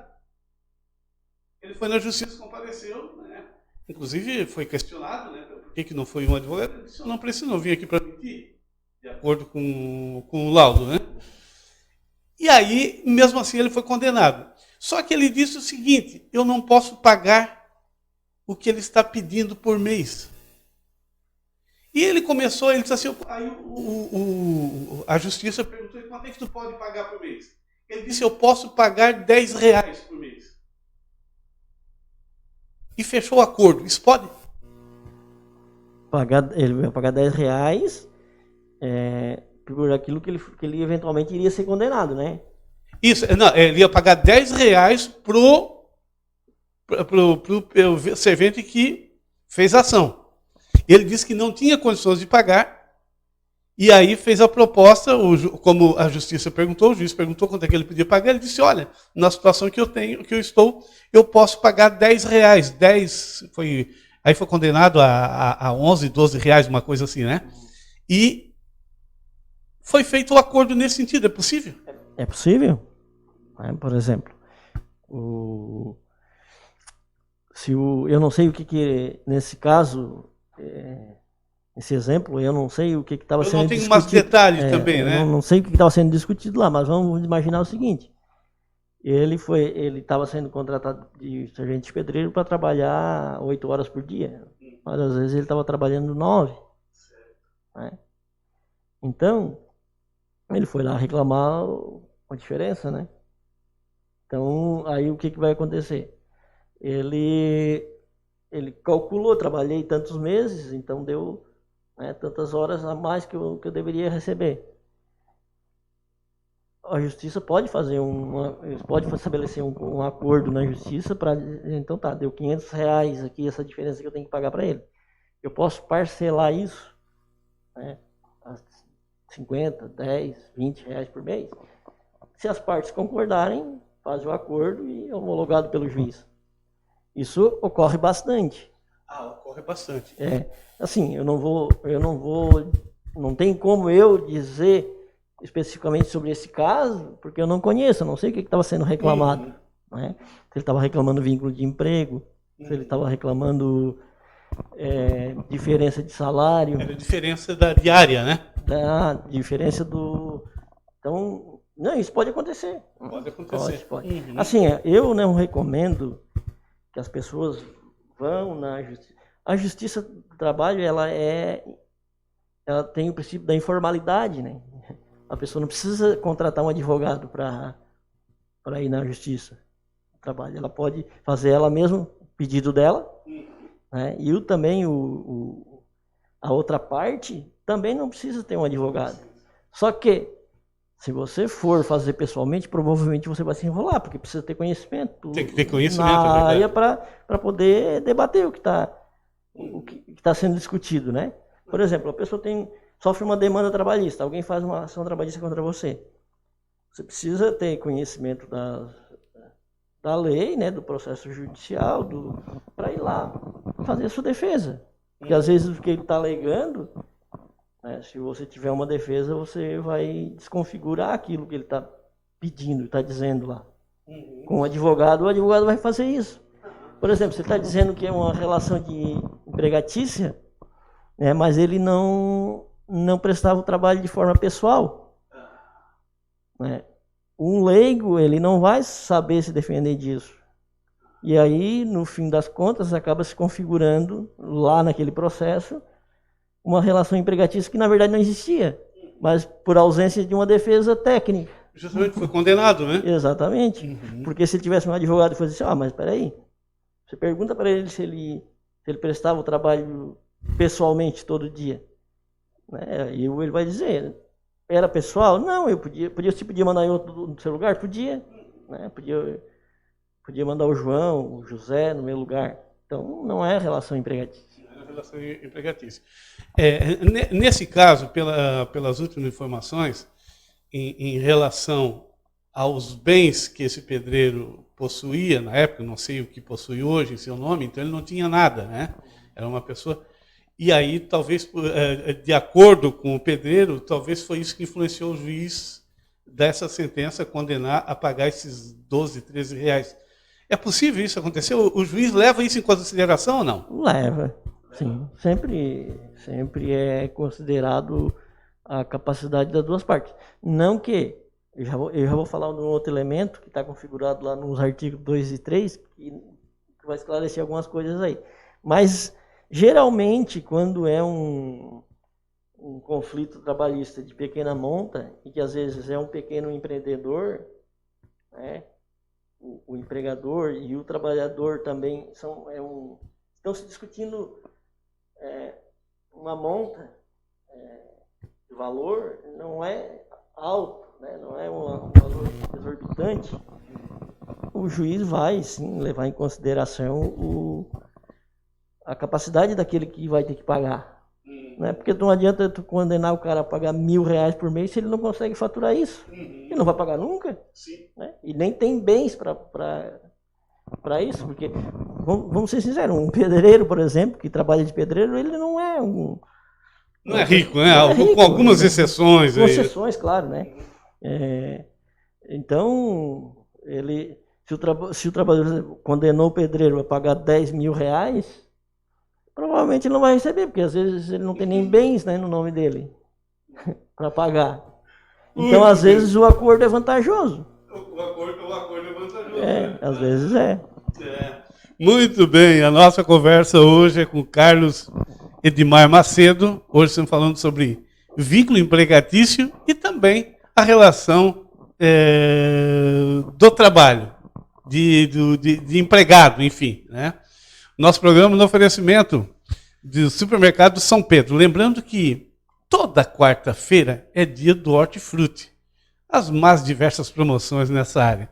Ele foi na justiça, compareceu, né? Inclusive foi questionado, né? Por que não foi um advogado? Ele disse, eu não preciso, não vim aqui para mentir, de acordo com o laudo, né? E aí, mesmo assim, ele foi condenado. Só que ele disse o seguinte, eu não posso pagar o que ele está pedindo por mês. E ele começou, ele disse assim, aí a justiça perguntou, quanto é que tu pode pagar por mês? Ele disse, eu posso pagar R$10 por mês. E fechou o acordo. Isso pode? Ele vai pagar R$10 por aquilo que ele eventualmente iria ser condenado, né? Isso, não, ele ia pagar R$10 pro servente que fez a ação. Ele disse que não tinha condições de pagar, e aí fez a proposta, como a justiça perguntou, o juiz perguntou quanto é que ele podia pagar, ele disse, olha, na situação que eu estou, eu posso pagar R$10. Aí foi condenado a 11, R$12, uma coisa assim, né? E foi feito o acordo nesse sentido, é possível? É possível. Por exemplo, eu não sei o que nesse caso, esse exemplo, eu não sei o que estava sendo discutido. Eu não tenho mais detalhes também, né? Eu não sei o que estava sendo discutido lá, mas vamos imaginar o seguinte. Ele estava sendo contratado de servente de pedreiro para trabalhar 8 horas por dia. Mas às vezes ele estava trabalhando 9. Né? Então, ele foi lá reclamar a diferença, né? Então, aí o que vai acontecer? Ele calculou, trabalhei tantos meses, então deu, né, tantas horas a mais que eu deveria receber. A justiça pode estabelecer um acordo na justiça para, então tá, deu R$500 aqui, essa diferença que eu tenho que pagar para ele. Eu posso parcelar isso, né, a 50, 10, R$20 por mês. Se as partes concordarem, faz o acordo e é homologado pelo juiz. Isso ocorre bastante. Ocorre bastante. Assim, não tem como eu dizer especificamente sobre esse caso, porque eu não conheço, eu não sei o que estava sendo reclamado. Né? Se ele estava reclamando vínculo de emprego, se ele estava reclamando diferença de salário. Era diferença da diária, né? Diferença do... Então, não, isso pode acontecer. Pode acontecer. Pode. Assim, eu não recomendo que as pessoas vão na justiça. A justiça do trabalho, ela tem o princípio da informalidade, né? A pessoa não precisa contratar um advogado para ir na justiça do trabalho. Ela pode fazer ela mesma, pedido dela, né? E também a outra parte também não precisa ter um advogado. Só que, se você for fazer pessoalmente, provavelmente você vai se enrolar, porque precisa ter conhecimento. Tem que ter conhecimento, na área para poder debater o que está sendo discutido, né? Por exemplo, a pessoa sofre uma demanda trabalhista, alguém faz uma ação trabalhista contra você. Você precisa ter conhecimento da lei, né, do processo judicial, para ir lá fazer a sua defesa. Porque às vezes o que ele está alegando, né, se você tiver uma defesa, você vai desconfigurar aquilo que ele está pedindo, está dizendo lá. Com o advogado vai fazer isso. Por exemplo, você está dizendo que é uma relação de empregatícia, né, mas ele não prestava o trabalho de forma pessoal. Né? Um leigo, ele não vai saber se defender disso. E aí, no fim das contas, acaba se configurando, lá naquele processo, uma relação empregatícia que, na verdade, não existia, mas por ausência de uma defesa técnica. Justamente foi condenado, né? Exatamente. Porque se ele tivesse um advogado e fosse assim, mas espera aí, você pergunta para ele se ele prestava o trabalho pessoalmente todo dia. Né? E ele vai dizer, era pessoal? Não, você podia mandar em outro no seu lugar? Podia. Né? Podia mandar o João, o José no meu lugar. Então, não é relação empregatícia. Não é relação empregatícia. Nesse caso, pelas últimas informações, em relação aos bens que esse pedreiro possuía na época, não sei o que possui hoje em seu nome, então ele não tinha nada, né? Era uma pessoa... E aí, talvez, de acordo com o pedreiro, talvez foi isso que influenciou o juiz dessa sentença condenar a pagar esses 12, 13 reais. É possível isso acontecer? O juiz leva isso em consideração ou não? Leva, sim. Sempre é considerado a capacidade das duas partes. Não que... Eu já vou falar de um outro elemento que está configurado lá nos artigos 2 e 3, que vai esclarecer algumas coisas aí. Mas... Geralmente, quando é um conflito trabalhista de pequena monta, e que às vezes é um pequeno empreendedor, né, o empregador e o trabalhador também estão se discutindo uma monta de valor, não é alto, né, não é um valor exorbitante, o juiz vai sim levar em consideração a capacidade daquele que vai ter que pagar. Né? Porque não adianta tu condenar o cara a pagar R$1.000 por mês se ele não consegue faturar isso. Ele não vai pagar nunca. Né? E nem tem bens para isso. Porque, vamos ser sinceros, um pedreiro, por exemplo, que trabalha de pedreiro, ele não é um... Não é rico, né? É rico, com algumas exceções. Com exceções, claro, né? Então, se o trabalhador condenou o pedreiro a pagar R$10.000, provavelmente ele não vai receber, porque às vezes ele não tem nem bens, né, no nome dele para pagar. Então, às vezes, o acordo é vantajoso. O acordo é vantajoso. Às vezes é. Muito bem, a nossa conversa hoje é com Carlos Edmar Macedo. Hoje estamos falando sobre vínculo empregatício e também a relação do trabalho, de empregado, enfim, né? Nosso programa no oferecimento do Supermercado São Pedro. Lembrando que toda quarta-feira é dia do hortifruti. As mais diversas promoções nessa área.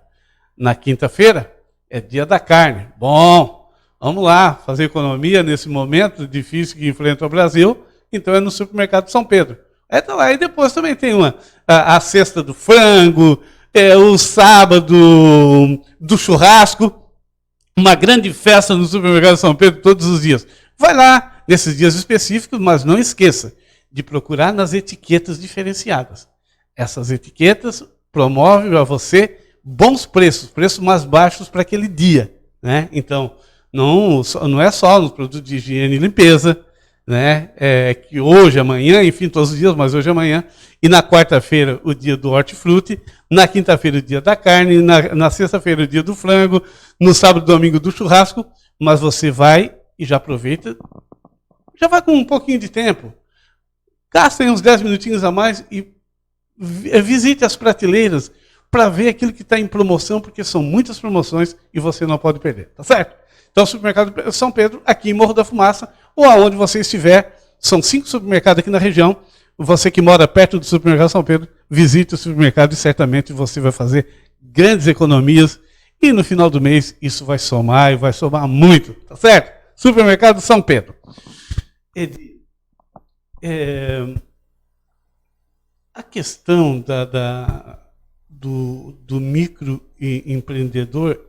Na quinta-feira é dia da carne. Bom, vamos lá fazer economia nesse momento difícil que enfrenta o Brasil. Então é no Supermercado São Pedro. Tá lá. E depois também tem a cesta do frango, o sábado do churrasco. Uma grande festa no Supermercado São Pedro todos os dias. Vai lá nesses dias específicos, mas não esqueça de procurar nas etiquetas diferenciadas. Essas etiquetas promovem a você bons preços mais baixos para aquele dia. Né? Então, não é só nos produtos de higiene e limpeza, né? Que hoje, amanhã, enfim, todos os dias, mas hoje e amanhã, e na quarta-feira o dia do hortifruti, na quinta-feira o dia da carne, na sexta-feira o dia do frango, no sábado e domingo do churrasco, mas você vai e já aproveita, já vai com um pouquinho de tempo, gasta aí uns 10 minutinhos a mais e visite as prateleiras para ver aquilo que está em promoção, porque são muitas promoções e você não pode perder, tá certo? Então, o Supermercado São Pedro, aqui em Morro da Fumaça, ou aonde você estiver, são 5 supermercados aqui na região. Você que mora perto do Supermercado São Pedro, visite o supermercado e certamente você vai fazer grandes economias. E no final do mês, isso vai somar e vai somar muito, tá certo? Supermercado São Pedro. A questão do microempreendedor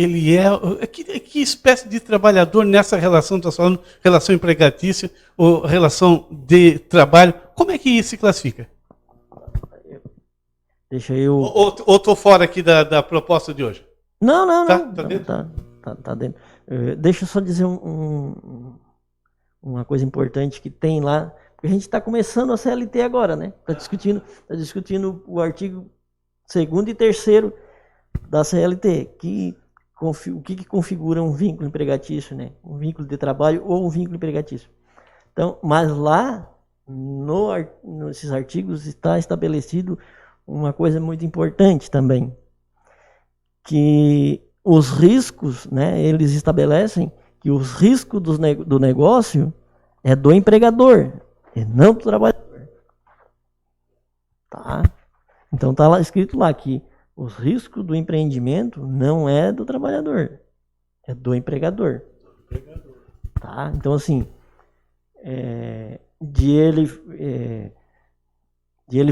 ele que espécie de trabalhador nessa relação, está falando, relação empregatícia ou relação de trabalho, como é que se classifica? Deixa eu... Ou estou fora aqui da proposta de hoje? Não, Tá não, dentro? tá dentro. Deixa eu só dizer uma coisa importante que tem lá, porque a gente está começando a CLT agora, né? Está discutindo o artigo 2º e 3º da CLT, o que configura um vínculo empregatício, né? Um vínculo de trabalho ou um vínculo empregatício. Então, mas lá, nesses artigos, está estabelecido uma coisa muito importante também, que os riscos, né, eles estabelecem que os riscos do negócio é do empregador, e não do trabalhador. Tá? Então está lá escrito lá que os riscos do empreendimento não é do trabalhador, é do empregador. Tá? Então, assim, de ele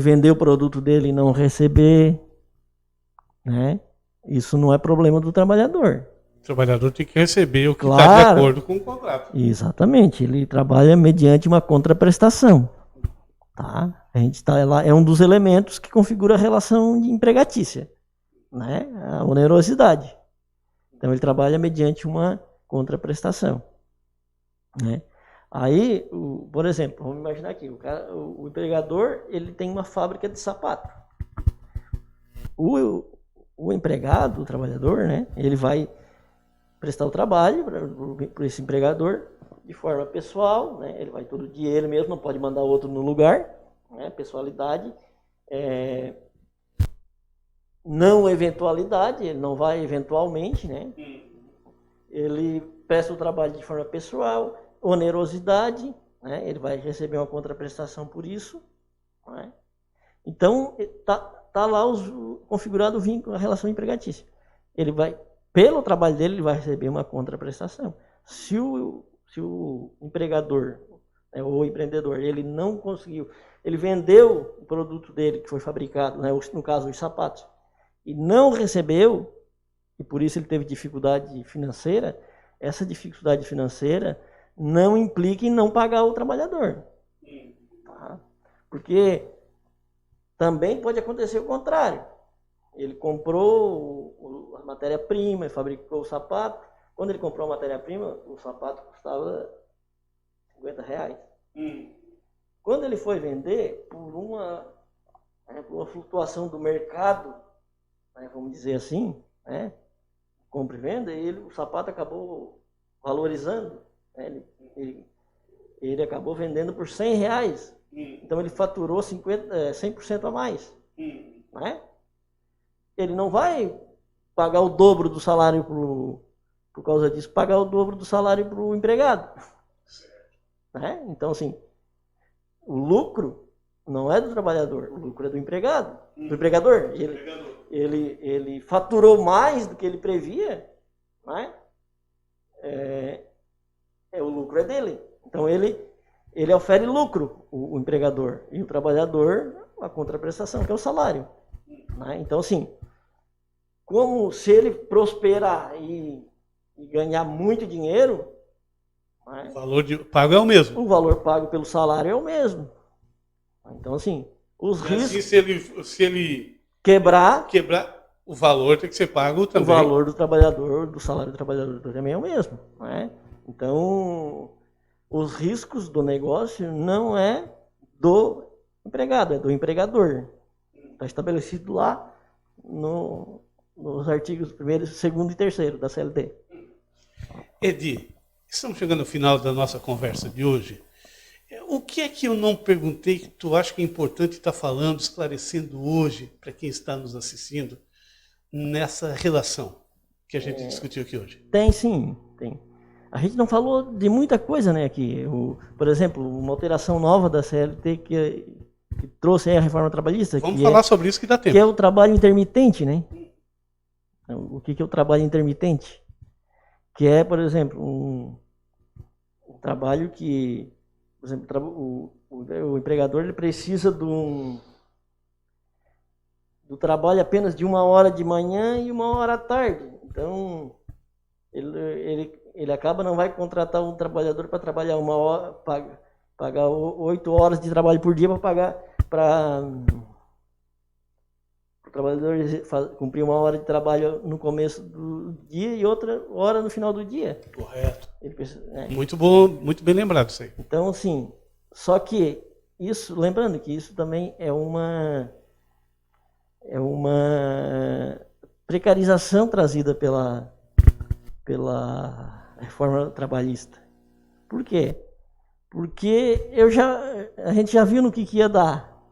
vender o produto dele e não receber, né? Isso não é problema do trabalhador. O trabalhador tem que receber o que está de acordo com o contrato. Exatamente, ele trabalha mediante uma contraprestação. Tá? A gente tá lá, é um dos elementos que configura a relação de empregatícia, né? A onerosidade. Então ele trabalha mediante uma contraprestação, né? Aí, por exemplo, vamos imaginar aqui, o empregador, ele tem uma fábrica de sapato. O empregado, o trabalhador, né? Ele vai prestar o trabalho para esse empregador de forma pessoal, né? Ele vai todo dia ele mesmo, não pode mandar outro no lugar, né? Pessoalidade, não eventualidade, ele não vai eventualmente, né? Ele presta o trabalho de forma pessoal, onerosidade, né? Ele vai receber uma contraprestação por isso, né? Então tá lá configurado o vínculo, a relação empregatícia. Ele vai, pelo trabalho dele, ele vai receber uma contraprestação. Se o empregador, né, ou o empreendedor, ele não conseguiu, ele vendeu o produto dele que foi fabricado, né, no caso os sapatos, e não recebeu, e por isso ele teve dificuldade financeira, essa dificuldade financeira não implica em não pagar o trabalhador. Tá? Porque também pode acontecer o contrário. Ele comprou a matéria-prima, fabricou o sapato. Quando ele comprou a matéria-prima, o sapato custava R$50. Quando ele foi vender, por uma flutuação do mercado, né, vamos dizer assim, né, compra e venda, o sapato acabou valorizando. Né, ele acabou vendendo por R$100. Então ele faturou 100% a mais. Né? Ele não vai pagar o dobro do salário por causa disso, pagar o dobro do salário para o empregado. Né? Então, assim, o lucro não é do trabalhador, o lucro é do empregado, do empregador. Ele faturou mais do que ele previa, né? O lucro é dele. Então ele ofere lucro, o empregador, e o trabalhador a contraprestação, que é o salário. Né? Então, assim, como se ele prosperar e ganhar muito dinheiro, né, o valor pago é o mesmo. O valor pago pelo salário é o mesmo. Então, assim, os riscos... Se ele quebrar, o valor tem que ser pago também. O valor do trabalhador, do salário do trabalhador também é o mesmo. Né? Então, os riscos do negócio não é do empregado, é do empregador. Está estabelecido lá nos artigos 1º, 2º e 3º da CLT. Edi, estamos chegando ao final da nossa conversa de hoje. O que é que eu não perguntei que tu acha que é importante estar falando, esclarecendo hoje para quem está nos assistindo nessa relação que a gente discutiu aqui hoje? Tem sim, tem. A gente não falou de muita coisa, né, aqui. Por exemplo, uma alteração nova da CLT que trouxe aí a reforma trabalhista. Vamos falar sobre isso que dá tempo. Que é o trabalho intermitente, né? O que é o trabalho intermitente? Que é, por exemplo, um trabalho que, por exemplo, o empregador ele precisa de do trabalho apenas de 1 hora de manhã e 1 hora à tarde. Então, ele acaba, não vai contratar um trabalhador para trabalhar 1 hora, pagar 8 horas de trabalho por dia para pagar para o trabalhador cumprir 1 hora de trabalho no começo do dia e outra hora no final do dia. Correto. Ele pensa, né? Muito bom, muito bem lembrado isso aí. Então, assim, só que isso, lembrando que isso também é uma precarização trazida pela reforma trabalhista. Por quê? Porque a gente já viu no que ia dar,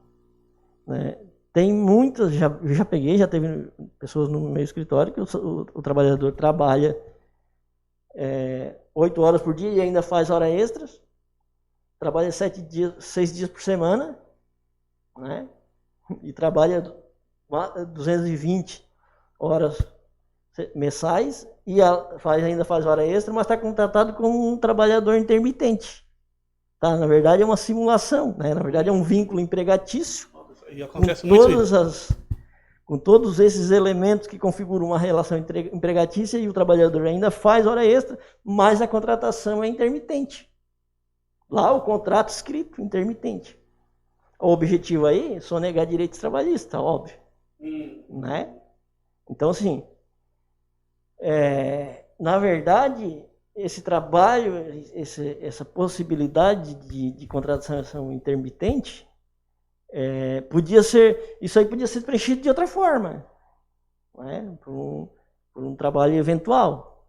né? Tem muitas, já teve pessoas no meu escritório que o trabalhador trabalha 8 horas por dia e ainda faz hora extras, trabalha 6 dias por semana, né? E trabalha 220 horas mensais e ainda faz hora extra, mas está contratado como um trabalhador intermitente. Tá? Na verdade é uma simulação, né? Na verdade é um vínculo empregatício. E acontece muito com todos esses elementos que configuram uma relação empregatícia, e o trabalhador ainda faz hora extra, mas a contratação é intermitente. Lá o contrato escrito, intermitente. O objetivo aí é sonegar direitos trabalhistas, óbvio. Né? Então, assim, na verdade, esse trabalho, essa possibilidade de contratação intermitente, isso aí podia ser preenchido de outra forma, né? por um trabalho eventual,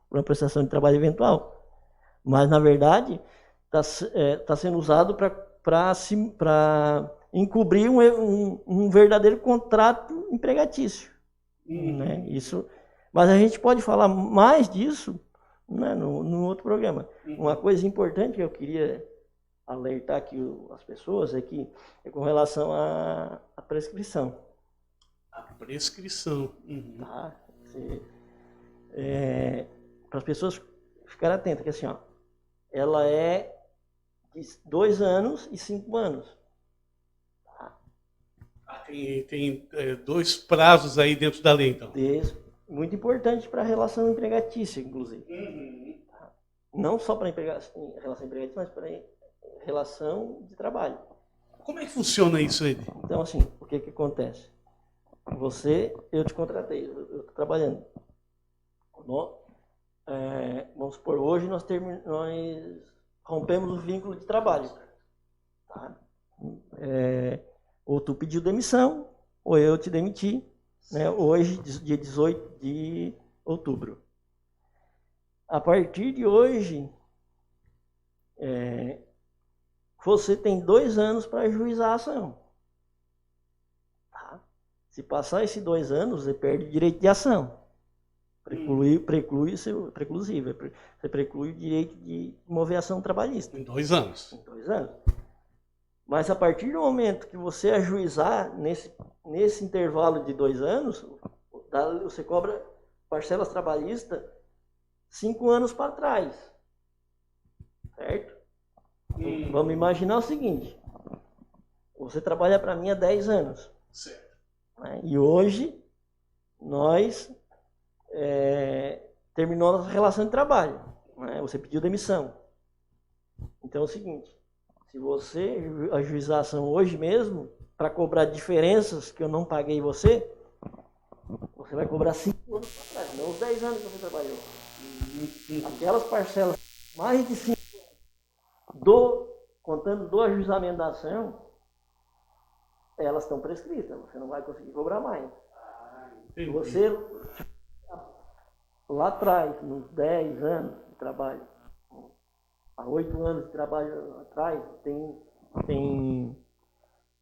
por uma prestação de trabalho eventual. Mas, na verdade, está sendo usado para encobrir um verdadeiro contrato empregatício. Né? Mas a gente pode falar mais disso, né, no outro programa. Uma coisa importante que eu queria alertar aqui as pessoas é com relação à prescrição. A prescrição. Tá? Para as pessoas ficarem atentas, que assim, ó, ela é de 2 anos e 5 anos. Tá? Tem 2 prazos aí dentro da lei, então. Muito importante para a relação empregatícia, inclusive. Tá? Não só para relação empregatícia, mas para relação de trabalho. Como é que funciona isso aí? Então, assim, o que acontece? Eu te contratei, eu estou trabalhando. Vamos supor, hoje nós rompemos o vínculo de trabalho. Tá? Ou tu pediu demissão, ou eu te demiti, né? Hoje, dia 18 de outubro. A partir de hoje, você tem 2 anos para ajuizar a ação. Tá? Se passar esses 2 anos, você perde o direito de ação. Preclusivo. Você preclui o direito de mover ação trabalhista. Em 2 anos. Em 2 anos. Mas a partir do momento que você ajuizar, nesse intervalo de 2 anos, você cobra parcelas trabalhistas 5 anos para trás. Certo? Vamos imaginar o seguinte. Você trabalha para mim há 10 anos. Certo. Né? E hoje, nós terminou a nossa relação de trabalho. Né? Você pediu demissão. Então é o seguinte. Se você ajuizar a ação hoje mesmo, para cobrar diferenças que eu não paguei você vai cobrar 5 anos para trás, não os 10 anos que você trabalhou. Aquelas parcelas, mais de 5 anos, contando do ajuizamento da ação, elas estão prescritas, você não vai conseguir cobrar mais. Se você, lá atrás, nos 10 anos de trabalho, há 8 anos de trabalho atrás, tem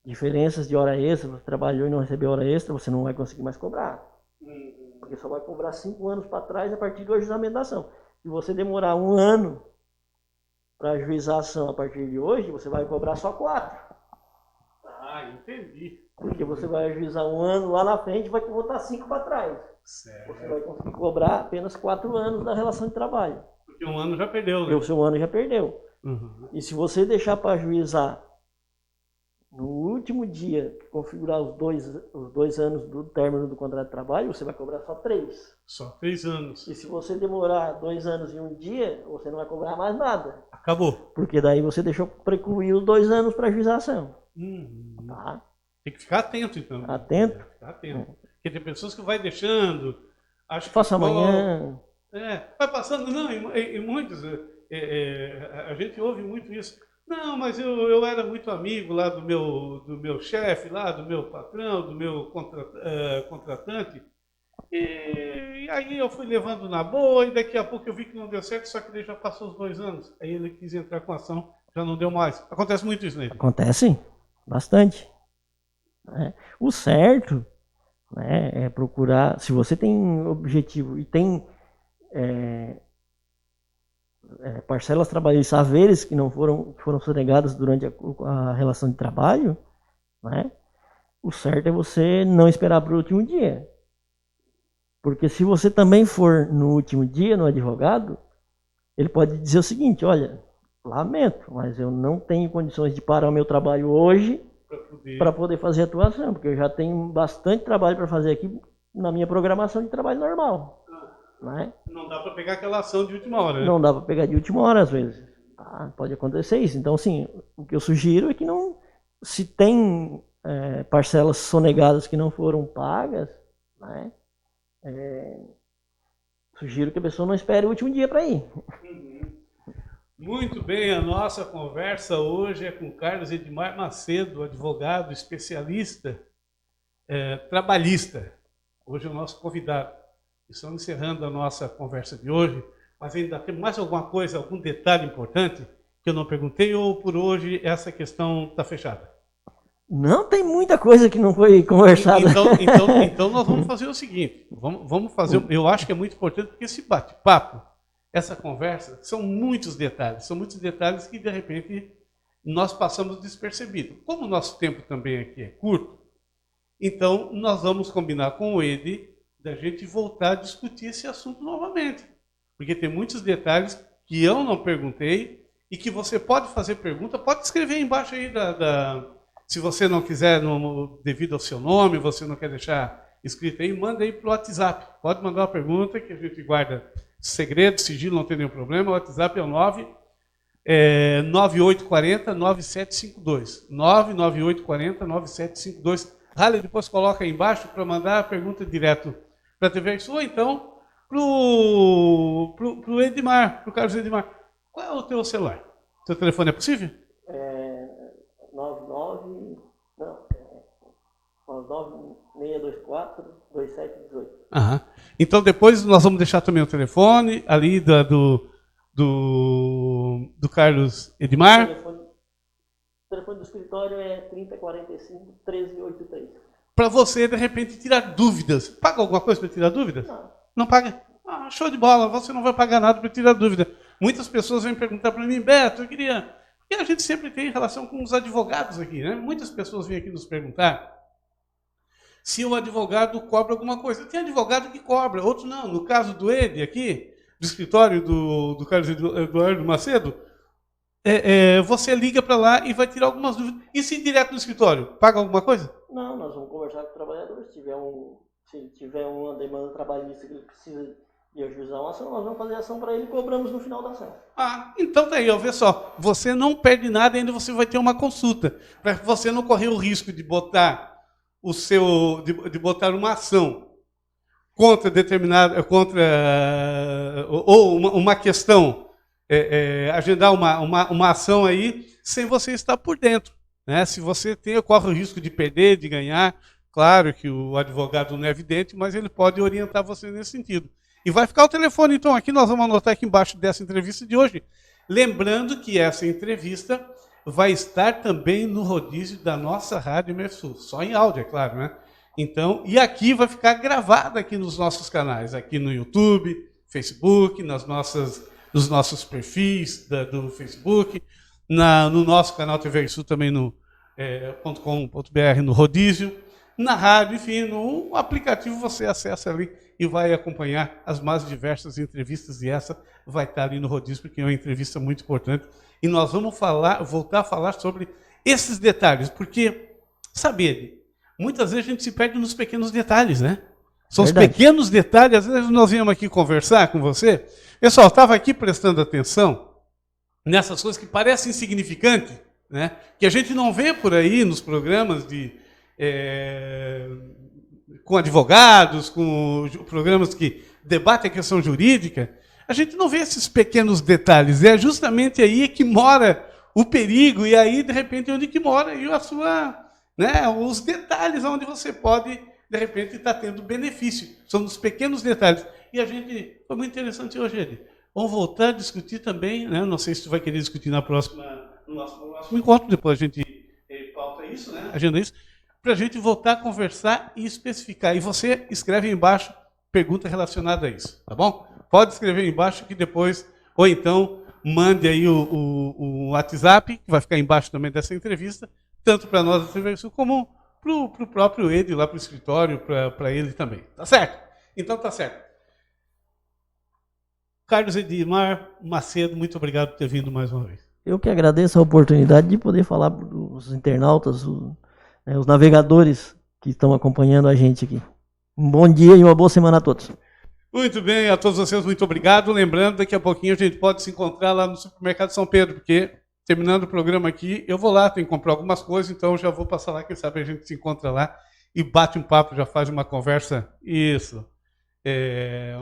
diferenças de hora extra, você trabalhou e não recebeu hora extra, você não vai conseguir mais cobrar. Porque só vai cobrar 5 anos para trás a partir do ajuizamento da ação. Se você demorar 1 ano para ajuizar a ação a partir de hoje, você vai cobrar só 4. Entendi. Porque você vai ajuizar 1 ano lá na frente e vai voltar 5 para trás. Certo. Você vai conseguir cobrar apenas 4 anos da relação de trabalho. Porque 1 ano já perdeu, né? Porque o seu ano já perdeu. E se você deixar para ajuizar no último dia que configurar os dois anos do término do contrato de trabalho, você vai cobrar só 3. Só 3 anos. E se você demorar 2 anos e 1 dia, você não vai cobrar mais nada. Acabou. Porque daí você deixou precluir os 2 anos para juização. Tá? Tem que ficar atento, então. Atento. Ficar atento. Porque tem pessoas que vai deixando. Acho que faça amanhã. Vai passando, não, e muitos. A gente ouve muito isso. Não, mas eu era muito amigo lá do meu chefe, lá do meu patrão, do meu contratante. E aí eu fui levando na boa, e daqui a pouco eu vi que não deu certo, só que ele já passou os 2 anos. Aí ele quis entrar com ação, já não deu mais. Acontece muito isso nele. Acontece bastante. O certo, né, é procurar, se você tem objetivo e tem parcelas trabalhistas, haveres que não foram sonegadas durante a relação de trabalho, né, o certo é você não esperar para o último dia. Porque se você também for no último dia no advogado, ele pode dizer o seguinte: olha, lamento, mas eu não tenho condições de parar o meu trabalho hoje para poder fazer a atuação, porque eu já tenho bastante trabalho para fazer aqui na minha programação de trabalho normal. Né? Não dá para pegar aquela ação de última hora, né? Não dá para pegar de última hora, às vezes. Tá? Pode acontecer isso. Então, assim, o que eu sugiro é que não, se tem parcelas sonegadas que não foram pagas, né? Sugiro que a pessoa não espere o último dia para ir. Muito bem, a nossa conversa hoje é com Carlos Edmar Macedo, advogado especialista trabalhista. Hoje é o nosso convidado. Estamos encerrando a nossa conversa de hoje, mas ainda tem mais alguma coisa, algum detalhe importante que eu não perguntei, ou por hoje essa questão está fechada? Não, tem muita coisa que não foi conversada. Então nós vamos fazer o seguinte, vamos fazer, eu acho que é muito importante, porque esse bate-papo, essa conversa, são muitos detalhes que de repente nós passamos despercebido. Como o nosso tempo também aqui é curto, então nós vamos combinar com o Edi da gente voltar a discutir esse assunto novamente, porque tem muitos detalhes que eu não perguntei e que você pode fazer pergunta, pode escrever embaixo aí se você não quiser, devido ao seu nome, você não quer deixar escrito aí, manda aí para o WhatsApp. Pode mandar uma pergunta que a gente guarda segredo, sigilo, não tem nenhum problema. O WhatsApp é o 9840-9752. 99840-9752. Rale, depois coloca aí embaixo para mandar a pergunta direto para a TV Sul, ou então para o Edmar, para o Carlos Edmar. Qual é o teu celular? Teu telefone é possível? 9624-2718. Então depois nós vamos deixar também o telefone ali do Carlos Edmar. O telefone do escritório é 3045-1383. Para você, de repente, tirar dúvidas. Paga alguma coisa para tirar dúvidas? Não. Não paga? Show de bola, você não vai pagar nada para tirar dúvida. Muitas pessoas vêm perguntar para mim, Beto, eu queria... E a gente sempre tem relação com os advogados aqui, né? Muitas pessoas vêm aqui nos perguntar se o advogado cobra alguma coisa. Tem advogado que cobra, outros não. No caso do Edi aqui, do escritório do Carlos Eduardo Macedo, você liga para lá e vai tirar algumas dúvidas. E se direto no escritório, paga alguma coisa? Não, nós vamos conversar com o trabalhador. Se tiver uma demanda trabalhista que ele precisa de ajuizar uma ação, nós vamos fazer ação para ele e cobramos no final da ação. Então tá aí, ó, vê só. Você não perde nada, ainda você vai ter uma consulta. Para você não correr o risco de botar de botar uma ação contra ou uma questão, agendar uma ação aí sem você estar por dentro, né? Se você corre o risco de perder, de ganhar, claro que o advogado não é evidente, mas ele pode orientar você nesse sentido. E vai ficar o telefone, então, aqui nós vamos anotar aqui embaixo dessa entrevista de hoje. Lembrando que essa entrevista vai estar também no rodízio da nossa Rádio Mersul, só em áudio, é claro, né? Então, e aqui vai ficar gravada aqui nos nossos canais, aqui no YouTube, Facebook, nos nossos perfis do Facebook, no nosso canal TV Mersul também no .com.br no rodízio, na rádio, enfim, no aplicativo você acessa ali e vai acompanhar as mais diversas entrevistas, e essa vai estar ali no rodízio, porque é uma entrevista muito importante. E nós vamos voltar a falar sobre esses detalhes, porque, sabe, muitas vezes a gente se perde nos pequenos detalhes, né? São Verdade. os pequenos detalhes, às vezes nós viemos aqui conversar com você. Pessoal, estava aqui prestando atenção nessas coisas que parecem insignificantes, né? Que a gente não vê por aí nos programas com advogados, com programas que debatem a questão jurídica. A gente não vê esses pequenos detalhes. É justamente aí que mora o perigo, e aí, de repente, onde que mora aí a sua, né, os detalhes onde você pode, de repente, estar tendo benefício. São nos pequenos detalhes. E a gente, foi muito interessante hoje, Edi. Vamos voltar a discutir também, né? Não sei se tu vai querer discutir no nosso próximo encontro, depois a gente pauta isso, né? Agenda isso, para a gente voltar a conversar e especificar. E você escreve aí embaixo pergunta relacionada a isso, tá bom? Pode escrever aí embaixo que depois, ou então mande aí o WhatsApp, que vai ficar embaixo também dessa entrevista, tanto para nós como para o próprio Edi, lá para o escritório, para ele também. Tá certo? Então tá certo. Carlos Edmar Macedo, muito obrigado por ter vindo mais uma vez. Eu que agradeço a oportunidade de poder falar para os internautas, os navegadores que estão acompanhando a gente aqui. Um bom dia e uma boa semana a todos. Muito bem, a todos vocês, muito obrigado. Lembrando, daqui a pouquinho a gente pode se encontrar lá no Supermercado São Pedro, porque terminando o programa aqui, eu vou lá, tenho que comprar algumas coisas, então já vou passar lá, quem sabe a gente se encontra lá e bate um papo, já faz uma conversa. Isso.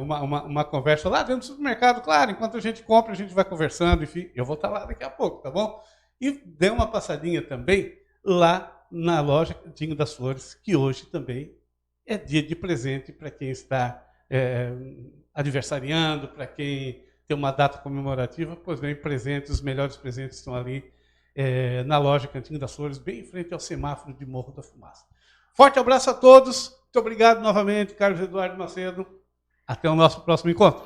Uma conversa lá dentro do supermercado, claro, enquanto a gente compra, a gente vai conversando, enfim, eu vou estar lá daqui a pouco, tá bom? E dê uma passadinha também lá na loja Cantinho das Flores, que hoje também é dia de presente para quem está aniversariando, para quem tem uma data comemorativa, pois bem, presentes, os melhores presentes estão ali na loja Cantinho das Flores, bem em frente ao semáforo de Morro da Fumaça. Forte abraço a todos. Muito obrigado novamente, Carlos Eduardo Macedo. Até o nosso próximo encontro.